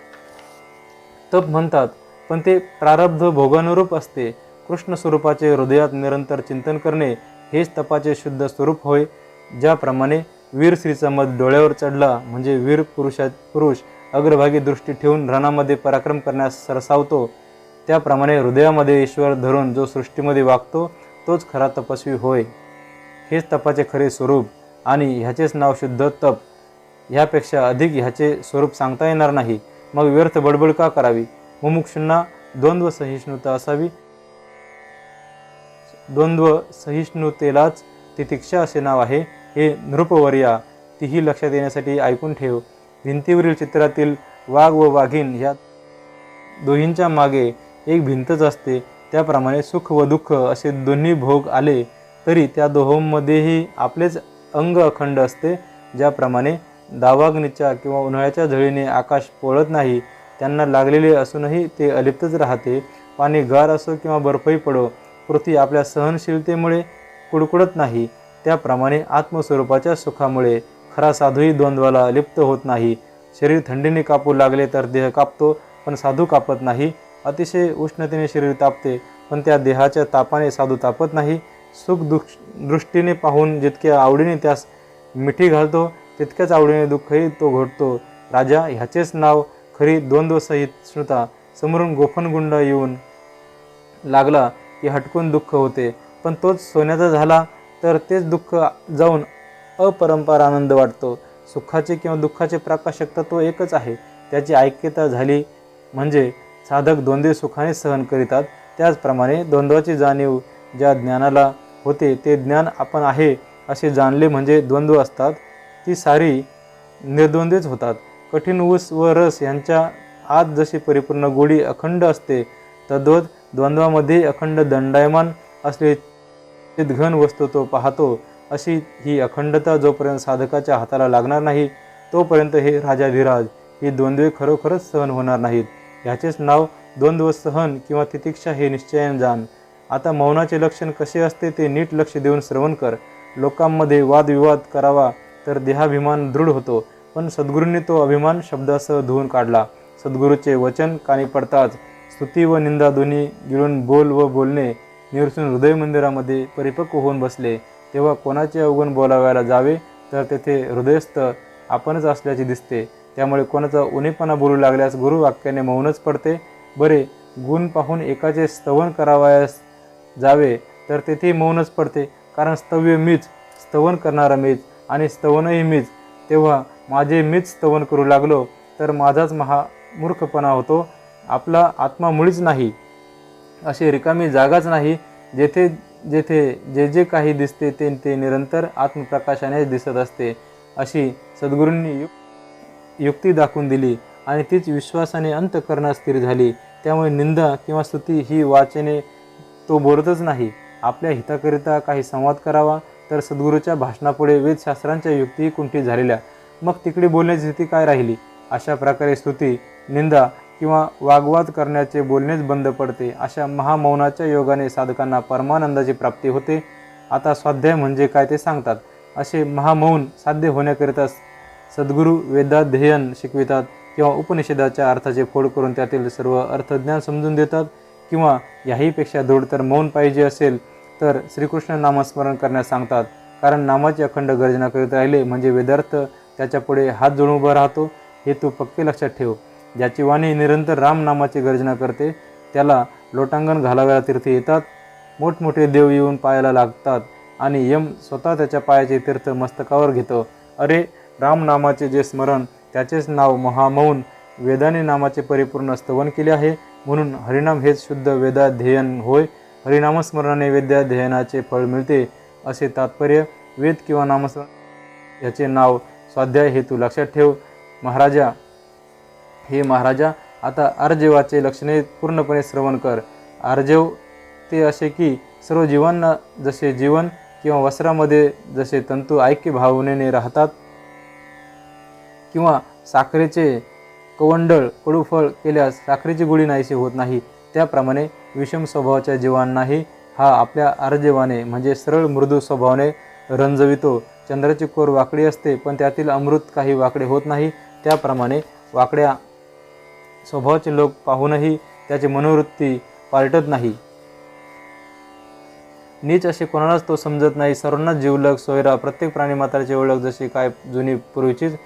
तप म्हणतात, पण ते प्रारब्ध भोगानुरूप असते. कृष्ण स्वरूपाचे हृदयात निरंतर चिंतन करणे हेच तपाचे शुद्ध स्वरूप होय. ज्याप्रमाणे वीर स्त्रीचा मध डोळ्यावर चढला म्हणजे वीर पुरुष अग्रभागी दृष्टी ठेवून रणामध्ये पराक्रम करण्यास सरसावतो, त्याप्रमाणे हृदयामध्ये ईश्वर धरून जो सृष्टीमध्ये वागतो तोच खरा तपस्वी होय. हेच तपाचे खरे स्वरूप आणि ह्याचेच नाव शुद्ध तप. ह्यापेक्षा अधिक ह्याचे स्वरूप सांगता येणार नाही. मग व्यर्थ बडबड का करावी? मुमुक्षूंना द्वंद्व सहिष्णुता असावी. द्वंद्व सहिष्णुतेलाच तितिक्षा असे नाव आहे. हे नृपवर्या, तीही लक्षात येण्यासाठी ऐकून ठेव. भिंतीवरील चित्रातील वाघ व वाघीण ह्या दोहींच्या मागे एक भिंतच असते. त्याप्रमाणे सुख व दुःख असे दोन्ही भोग आले तरी त्या दोहोंमध्येही आपलेच अंग अखंड असते. ज्याप्रमाणे दावाग्नीच्या किंवा उन्हाळ्याच्या झळीने आकाश पोळत नाही, त्यांना लागलेले असूनही ते अलिप्तच राहते. पाणी गार असो किंवा बर्फही पडो, पृथ्वी आपल्या सहनशीलतेमुळे कुडकुडत नाही. त्याप्रमाणे आत्मस्वरूपाच्या सुखामुळे खरा साधूही द्वंद्वाला लिप्त होत नाही. शरीर थंडीने कापू लागले तर देह कापतो, पण साधू कापत नाही. अतिशय उष्णतेने शरीर तापते, पण त्या देहाच्या तापाने साधू तापत नाही. सुख दृष्टीने पाहून जितक्या आवडीने त्यास मिठी घालतो तितक्याच आवडीने दुःखही तो घोटतो. राजा, ह्याचेच नाव खरी द्वंद्वसहित श्रुता समोरून गोफणगुंड येऊन लागला की हटकून दुःख होते, पण तोच सोन्याचा झाला तर तेच दुःख जाऊन अपरंपार आनंद वाटतो. सुखाचे किंवा दुःखाचे प्रकाशक तत्व एकच आहे. त्याची ऐक्यता झाली म्हणजे साधक द्वंद्वे सुखाने सहन करीतात. त्याचप्रमाणे द्वंद्वाची जाणीव ज्या ज्ञानाला होते ते ज्ञान आपण आहे असे जाणले म्हणजे द्वंद्व असतात ती सारी निर्द्वंद्वेच होतात. कठीण ऊस व रस यांच्या आत जशी परिपूर्ण गोडी अखंड असते तद्वत द्वंद्वामध्ये अखंड दंडायमान असले घन वस्तू तो पाहतो. अशी ही अखंडता जोपर्यंत साधकाच्या हाताला लागणार नाही तोपर्यंत हे राजाधिराज ही द्वंद्वे खरोखरच सहन होणार नाहीत. ह्याचेच नाव द्वंद्व सहन किंवा तितिक्षा हे निश्चयाने जाण. आता मौनाचे लक्षण कसे असते ते नीट लक्ष देऊन श्रवण कर. लोकांमध्ये वादविवाद करावा तर देहाभिमान दृढ होतो, पण सद्गुरूंनी तो अभिमान शब्दासह धुवून काढला. सद्गुरूचे वचन कानी पडताच स्तुती व निंदा दोन्ही गिळून बोल व बोलणे निरसून हृदय मंदिरामध्ये परिपक्व होऊन बसले. तेव्हा कोणाचे अवगुण बोलावयाला जावे तर तेथे हृदयस्थ आपणच असल्याचे दिसते. त्यामुळे कोणाचा उणेपणा बोलू लागल्यास गुरुवाक्याने मौनच पडते. बरे, गुण पाहून एकाचे स्तवन करावयास जावे तर तेथे मौनच पडते, कारण स्तव्य मीच, स्तवन करणारा मीच आणि स्तवनही मीच. तेव्हा माझे मीच स्तवन करू लागलो तर माझाच मूर्खपणा होतो. आपला आत्मा मुळीच नाही, अशी रिकामी जागाच नाही. जेथे जेथे जे जे काही दिसते ते ते निरंतर आत्मप्रकाशानेच दिसत असते, अशी सद्गुरूंनी युक्ती दाखवून दिली आणि तीच विश्वासाने अंतःकरणात स्थिर झाली. त्यामुळे निंदा किंवा स्तुती ही वाचने तो बोलतच नाही. आपल्या हिताकरिता काही संवाद करावा तर सद्गुरूच्या भाषणापुढे वेदशास्त्रांच्या युक्तीही कुंठित झालेल्या, मग तिकडे बोलण्याची स्थिती काय राहिली. अशा प्रकारे स्तुती, निंदा किंवा वाग्वाद करण्याचे बोलणेच बंद पडते. अशा महामौनाच्या योगाने साधकांना परमानंदाची प्राप्ती होते. आता स्वाध्याय म्हणजे काय ते सांगतात. असे महामौन साध्य होण्याकरिता सद्गुरू वेदाध्ययन शिकवितात किंवा उपनिषदाच्या अर्थाचे फोड करून त्यातील सर्व अर्थज्ञान समजून देतात, किंवा याहीपेक्षा दृढ तर मौन पाहिजे असेल तर श्रीकृष्ण नामस्मरण करण्यास सांगतात. कारण नामाची अखंड गर्जना करीत राहिले म्हणजे वेदार्थ त्याच्या पुढे हात जोडून उभा राहतो, हे तू पक्के लक्षात ठेव. ज्याची वाणी निरंतर राम नामाची गर्जना करते त्याला लोटांगण घालाव्याला तीर्थ येतात. मोठमोठे देव येऊन पायाला लागतात आणि यम स्वतः त्याच्या पायाचे तीर्थ मस्तकावर घेतो. अरे, राम नामाचे जे स्मरण त्याचेच नाव महामौन. वेदाने नामाचे परिपूर्ण स्तवन केले आहे, म्हणून हरिनाम हेच शुद्ध वेदाध्ययन होय. हरिनामस्मरणाने वेदाध्ययनाचे फळ मिळते असे तात्पर्य. वेद किंवा नामस्मरण याचे नाव स्वाध्याय हे तू लक्षात ठेव. महाराजा आता आर्जवाचे लक्षणे पूर्णपणे श्रवण कर. आर्जव ते असे की सर्व जीवांना जसे जीवन किंवा वस्त्रामध्ये जसे तंतू ऐक्य भावनेने राहतात, किंवा साखरेचे कवंडळ कडूफळ केल्यास साखरेची गोडी नाहीशी होत नाही, त्याप्रमाणे विषम स्वभावाच्या जीवांनाही हा आपल्या आर्जवाने म्हणजे सरळ मृदू स्वभावाने रंजवितो. चंद्राची कोर वाकडी असते पण त्यातील अमृत काही वाकडे होत नाही, त्याप्रमाणे वाकड्या स्वभावाचे लोक पाहूनही त्याची मनोवृत्ती पालटत नाही. नीच असे कोणालाच तो समजत नाही. सर्वांनाच जीवलग सोयरा. प्रत्येक प्राणीमात्राची ओळख जशी काय जुनी पूर्वीचीच.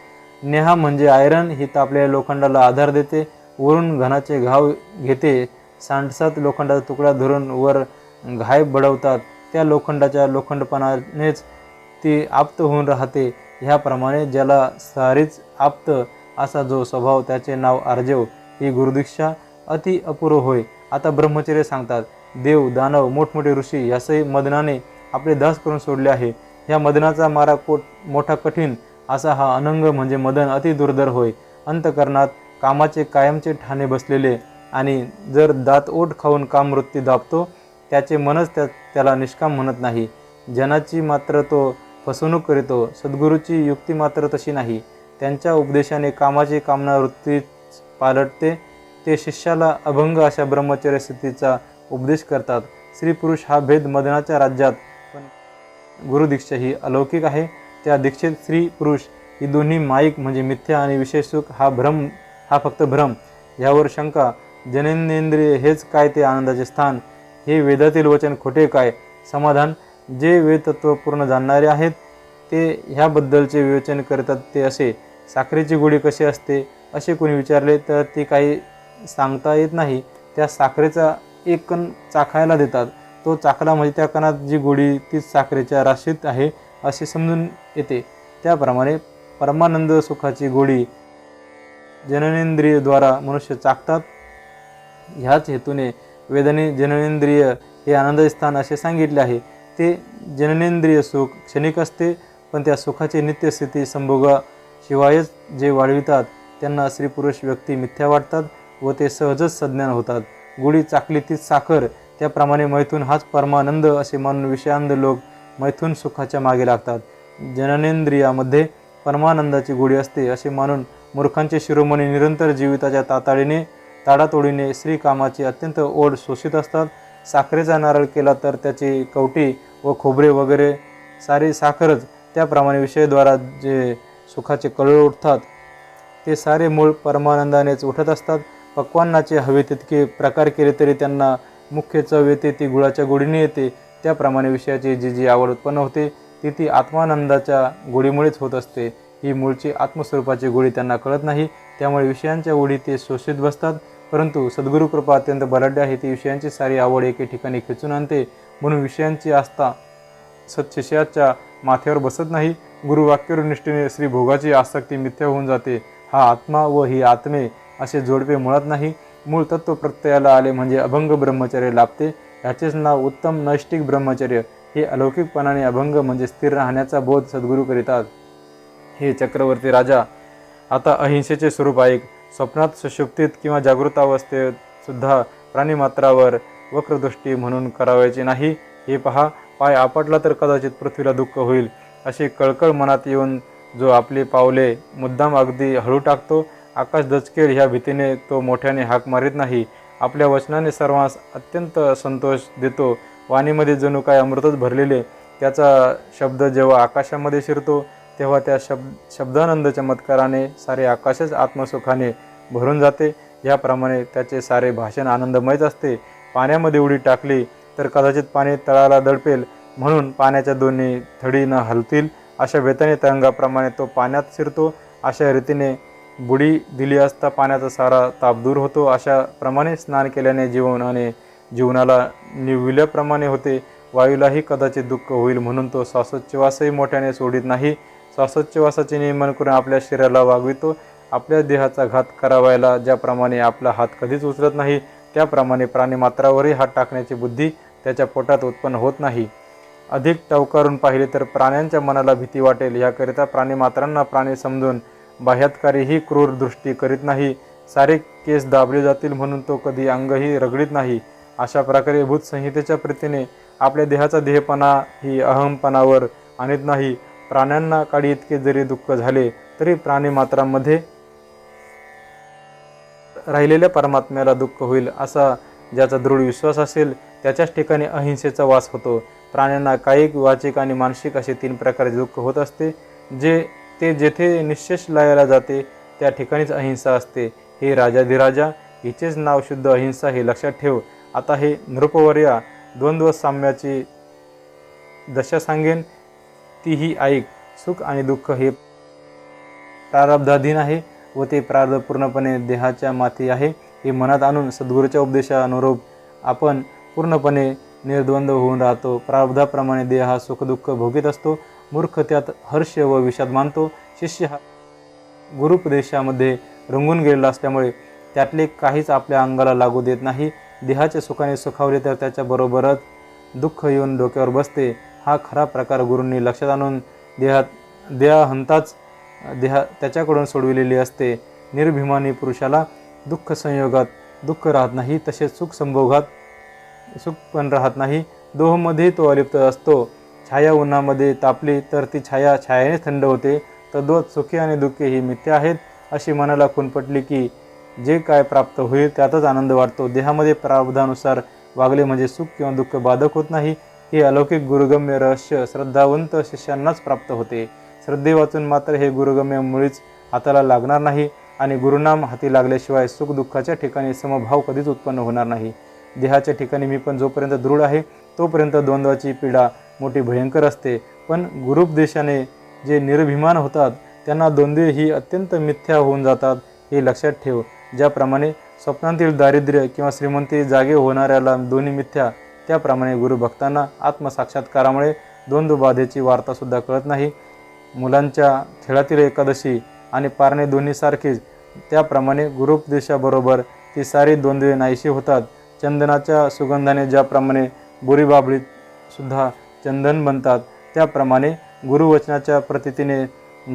नेहा म्हणजे आयरन, ही तापलेल्या लोखंडाला आधार देते, वरून घनाचे घाव घेते. सांडसात लोखंडाचा तुकडा धरून वर घाय बडवतात, त्या लोखंडाच्या लोखंडपणानेच ती आप्त होऊन राहते. ह्याप्रमाणे ज्याला सारीच आप्त असा जो स्वभाव त्याचे नाव आर्जव. ही गुरुदीक्षा अति अपूर्व होय. आता ब्रह्मचर्य सांगतात. देव, दानव, मोठमोठे ऋषी यासही मदनाने आपले दास करून सोडले आहे. ह्या मदनाचा मारा मोठा कठीण असा हा अनंग म्हणजे मदन अति दुर्धर होय. अंतकरणात कामाचे कायमचे ठाणे बसलेले आणि जर दात ओठ खाऊन कामवृत्ती दाबतो त्याचे मनच त्याला निष्काम म्हणत नाही. जनाची मात्र तो फसवणूक करीतो. सद्गुरूची युक्ती मात्र तशी नाही. त्यांच्या उपदेशाने कामाची कामना वृत्ती पालटते. ते शिष्याला अभंग अशा ब्रह्मचर्य स्थितीचा उपदेश करतात. स्त्री पुरुष हा भेद मदनाच्या राज्यात, पण गुरुदीक्षा ही अलौकिक आहे. त्या दीक्षेत स्त्री पुरुष ही दोन्ही माईक म्हणजे मिथ्या आणि विशेष सुख हा फक्त भ्रम. ह्यावर शंका. जनेंद्रिय हेच काय ते आनंदाचे स्थान? हे वेदातील वचन खोटे काय? समाधान. जे वेदतत्व पूर्ण जाणणारे आहेत ते ह्याबद्दलचे विवेचन करतात ते असे. साखरेची गोडी कशी असते? असे कोणी विचारले तर ते काही सांगता येत नाही. त्या साखरेचा एक कण चाखायला देतात. तो चाखला म्हणजे त्या कणात जी गोडी तीच साखरेच्या राशीत आहे असे समजून येते. त्याप्रमाणे परमानंद सुखाची गोडी जननेंद्रियद्वारा मनुष्य चाखतात. ह्याच हेतूने वेदाने जननेंद्रिय हे आनंद स्थान असे सांगितले आहे. ते जननेंद्रिय सुख क्षणिक असते, पण त्या सुखाची नित्यस्थिती संभोगाशिवायच जे वाढवितात त्यांना स्त्री पुरुष व्यक्ती मिथ्या वाटतात व ते सहजच सज्ञान होतात. गोडी चाकली तीच साखर, त्याप्रमाणे मैथून हाच परमानंद असे मानून विषयांध लोक मैथून सुखाच्या मागे लागतात. जननेंद्रियामध्ये परमानंदाची गोडी असते असे मानून मूर्खांचे शिरोमणी निरंतर जीविताच्या ताडातोडीने श्रीकामाची अत्यंत ओढ शोषित असतात. साखरेचा नारळ केला तर त्याची कवटी व खोबरे वगैरे सारी साखरच. त्याप्रमाणे विषयद्वारा जे सुखाचे कळळ उठतात ते सारे मूळ परमानंदानेच उठत असतात. पक्वान्नाचे हवे तितके प्रकार केले तरी त्यांना मुख्य चव येते ती गुळाच्या गोडीने येते. त्याप्रमाणे विषयाची जी आवड उत्पन्न होते ती आत्मानंदाच्या गोडीमुळेच होत असते. ही मूळची आत्मस्वरूपाची गोडी त्यांना कळत नाही, त्यामुळे विषयांच्या ओढी ते शोषित बसतात. परंतु सद्गुरू कृपा अत्यंत बलाढ्य आहे, ती विषयांची सारी आवड एके ठिकाणी खेचून आणते. म्हणून विषयांची आस्था सत्शिष्याच्या माथ्यावर बसत नाही. गुरुवाक्यावर निष्ठेने श्री भोगाची आसक्ती मिथ्या होऊन जाते. हा आत्मा व ही आत्मे असे जोडपे मुळात नाही. मूळ तत्व प्रत्ययाला आले म्हणजे अभंग ब्रह्मचर्य लाभते. ह्याचेच नाव उत्तम नैष्टिक ब्रह्मचर्य. हे अलौकिकपणाने अभंग म्हणजे स्थिर राहण्याचा बोध सद्गुरू करीतात. हे चक्रवर्ती राजा, आता अहिंसेचे स्वरूप ऐक. स्वप्नात सुषुप्तीत किंवा जागृतावस्थेत सुद्धा प्राणीमात्रावर वक्रदृष्टी म्हणून करावायची नाही. हे पहा, पाय आपटला तर कदाचित पृथ्वीला दुःख होईल अशी कळकळ मनात येऊन जो आपली पावले मुद्दाम अगदी हळू टाकतो, आकाश दचकेल ह्या भीतीने तो मोठ्याने हाक मारित नाही. आपल्या वचनाने सर्वांस अत्यंत संतोष देतो. वाणीमध्ये जणू काय अमृतच भरलेले. त्याचा शब्द जेव्हा आकाशामध्ये शिरतो तेव्हा त्या शब्दानंद चमत्काराने सारे आकाशच आत्मसुखाने भरून जाते. याप्रमाणे त्याचे सारे भाषण आनंदमयच असते. पाण्यामध्ये उडी टाकली तर कदाचित पाणी तळाला दडपेल, म्हणून पाण्याच्या दोन्ही थडी न हलतील अशा वेताने तरंगाप्रमाणे तो पाण्यात शिरतो. अशा रीतीने बुडी दिली असता पाण्याचा सारा ताप दूर होतो. अशा प्रमाणे स्नान केल्याने जीवनाला निविल्याप्रमाणे होते. वायूलाही कदाचित दुःख होईल म्हणून तो श्वासोच्छवासही मोठ्याने सोडित नाही. श्वासोच्छवासाचे नियमन करून आपल्या शरीराला वागवितो. आपल्या देहाचा घात करावायला ज्याप्रमाणे आपला हात कधीच उचलत नाही, त्याप्रमाणे प्राणीमात्रावरही हात टाकण्याची बुद्धी त्याच्या पोटात उत्पन्न होत नाही. अधिक टवकारून पाहिले तर प्राण्यांच्या मनाला भीती वाटेल याकरिता प्राणीमात्रांना प्राणी समजून बाह्यातकारीही क्रूर दृष्टी करीत नाही. सारे केस दाबले जातील म्हणून तो कधी अंगही रगडीत नाही. अशा प्रकारे भूतसंहितेच्या प्रीतीने आपल्या देहाचा देहपणा ही अहमपणावर आणत नाही. प्राण्यांना काळी इतके जरी दुःख झाले तरी प्राणीमात्रांमध्ये राहिलेल्या परमात्म्याला दुःख होईल असा ज्याचा दृढ विश्वास असेल त्याच्याच ठिकाणी अहिंसेचा वास होतो. प्राण्यांना कायिक, वाचिक आणि मानसिक असे 3 प्रकारचे दुःख होत असते. जेथे निःशेष लयाला जाते त्या ठिकाणीच अहिंसा असते. हे राजाधिराजा, हिचेच नाव शुद्ध अहिंसा हे लक्षात ठेव. आता हे नृपवर्या द्वंद्व साम्याची दशा सांगेन, तीही ऐक. सुख आणि दुःख हे प्रारब्धाधीन आहे व ते प्रारब्ध पूर्णपणे देहाच्या माथी आहे. हे मनात आणून सद्गुरूच्या उपदेशानुरूप आपण पूर्णपणे निर्द्वंद्व होऊन राहतो. प्रारब्धाप्रमाणे देह हा सुखदुःख भोगीत असतो. मूर्ख त्यात हर्ष व विषाद मानतो. शिष्य हा गुरुपदेशामध्ये रंगून गेलेला असल्यामुळे त्यातले काहीच आपल्या अंगाला लागू देत नाही. देहाच्या सुखाने सुखावले तर त्याच्याबरोबरच दुःख येऊन डोक्यावर बसते. हा खरा प्रकार गुरूंनी लक्षात आणून देहांताच त्याच्याकडून सोडविलेली असते. निर्भिमानी पुरुषाला दुःख संयोगात दुःख राहत नाही, तसेच सुख संभोगात सुख पण राहत नाही. दोहमध्ये तो अलिप्त असतो. छाया उन्हामध्ये तापली तर ती छायाने थंड होते. तद्वत सुखे आणि दुःखे ही मिथ्या आहेत अशी मनाला खूण पटली की जे काय प्राप्त होईल त्यातच आनंद वाटतो. देहामध्ये प्रारब्धानुसार वागले म्हणजे सुख किंवा दुःख बाधक होत नाही. हे अलौकिक गुरुगम्य रहस्य श्रद्धावंत शिष्यांनाच प्राप्त होते. श्रद्धे वाचून मात्र हे गुरुगम्य मुळीच हाताला लागणार नाही आणि गुरुनाम हाती लागल्याशिवाय सुख दुःखाच्या ठिकाणी समभाव कधीच उत्पन्न होणार नाही. देहाच्या ठिकाणी मी पण जोपर्यंत दृढ आहे तोपर्यंत द्वंद्वाची पीडा मोठी भयंकर असते. पण गुरुपदेशाने जे निर्भिमान होतात त्यांना द्वंद्वे ही अत्यंत मिथ्या होऊन जातात. हे लक्षात ठेव. ज्याप्रमाणे स्वप्नातील दारिद्र्य किंवा श्रीमंती जागे होणाऱ्याला दोन्ही मिथ्या, त्याप्रमाणे गुरुभक्तांना आत्मसाक्षात्कारामुळे द्वंद्वबाधेची वार्तासुद्धा कळत नाही. मुलांच्या खेळातील एकादशी आणि पारणे दोन्ही सारखेच, त्याप्रमाणे गुरुपदेशाबरोबर ती सारी द्वंद्वे नाहीशी होतात. चंदनाच्या सुगंधाने ज्याप्रमाणे बोरीबाबळीत सुद्धा चंदन बनतात, त्याप्रमाणे गुरुवचनाच्या प्रतीतीने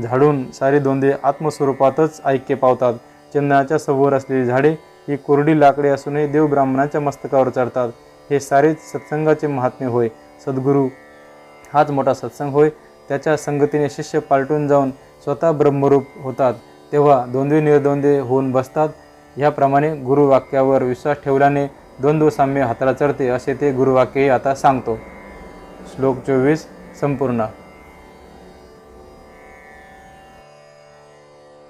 झाडून सारी द्वंद्वे आत्मस्वरूपातच ऐक्य पावतात. चंदनाच्या समोर असलेली झाडे ही कोरडी लाकडे असूनही देव ब्राह्मणाच्या मस्तकावर चढतात. हे सारेच सत्संगाचे महात्म्य होय. सद्गुरू हाच मोठा सत्संग होय. त्याच्या संगतीने शिष्य पालटून जाऊन स्वतः ब्रह्मरूप होतात, तेव्हा द्वंद्वे निर्द्वंद्वे होऊन बसतात. ह्याप्रमाणे गुरुवाक्यावर विश्वास ठेवल्याने द्वंद्व साम्य हाताला चढते, असे ते गुरुवाक्यही आता सांगतो. श्लोक 24 संपूर्ण.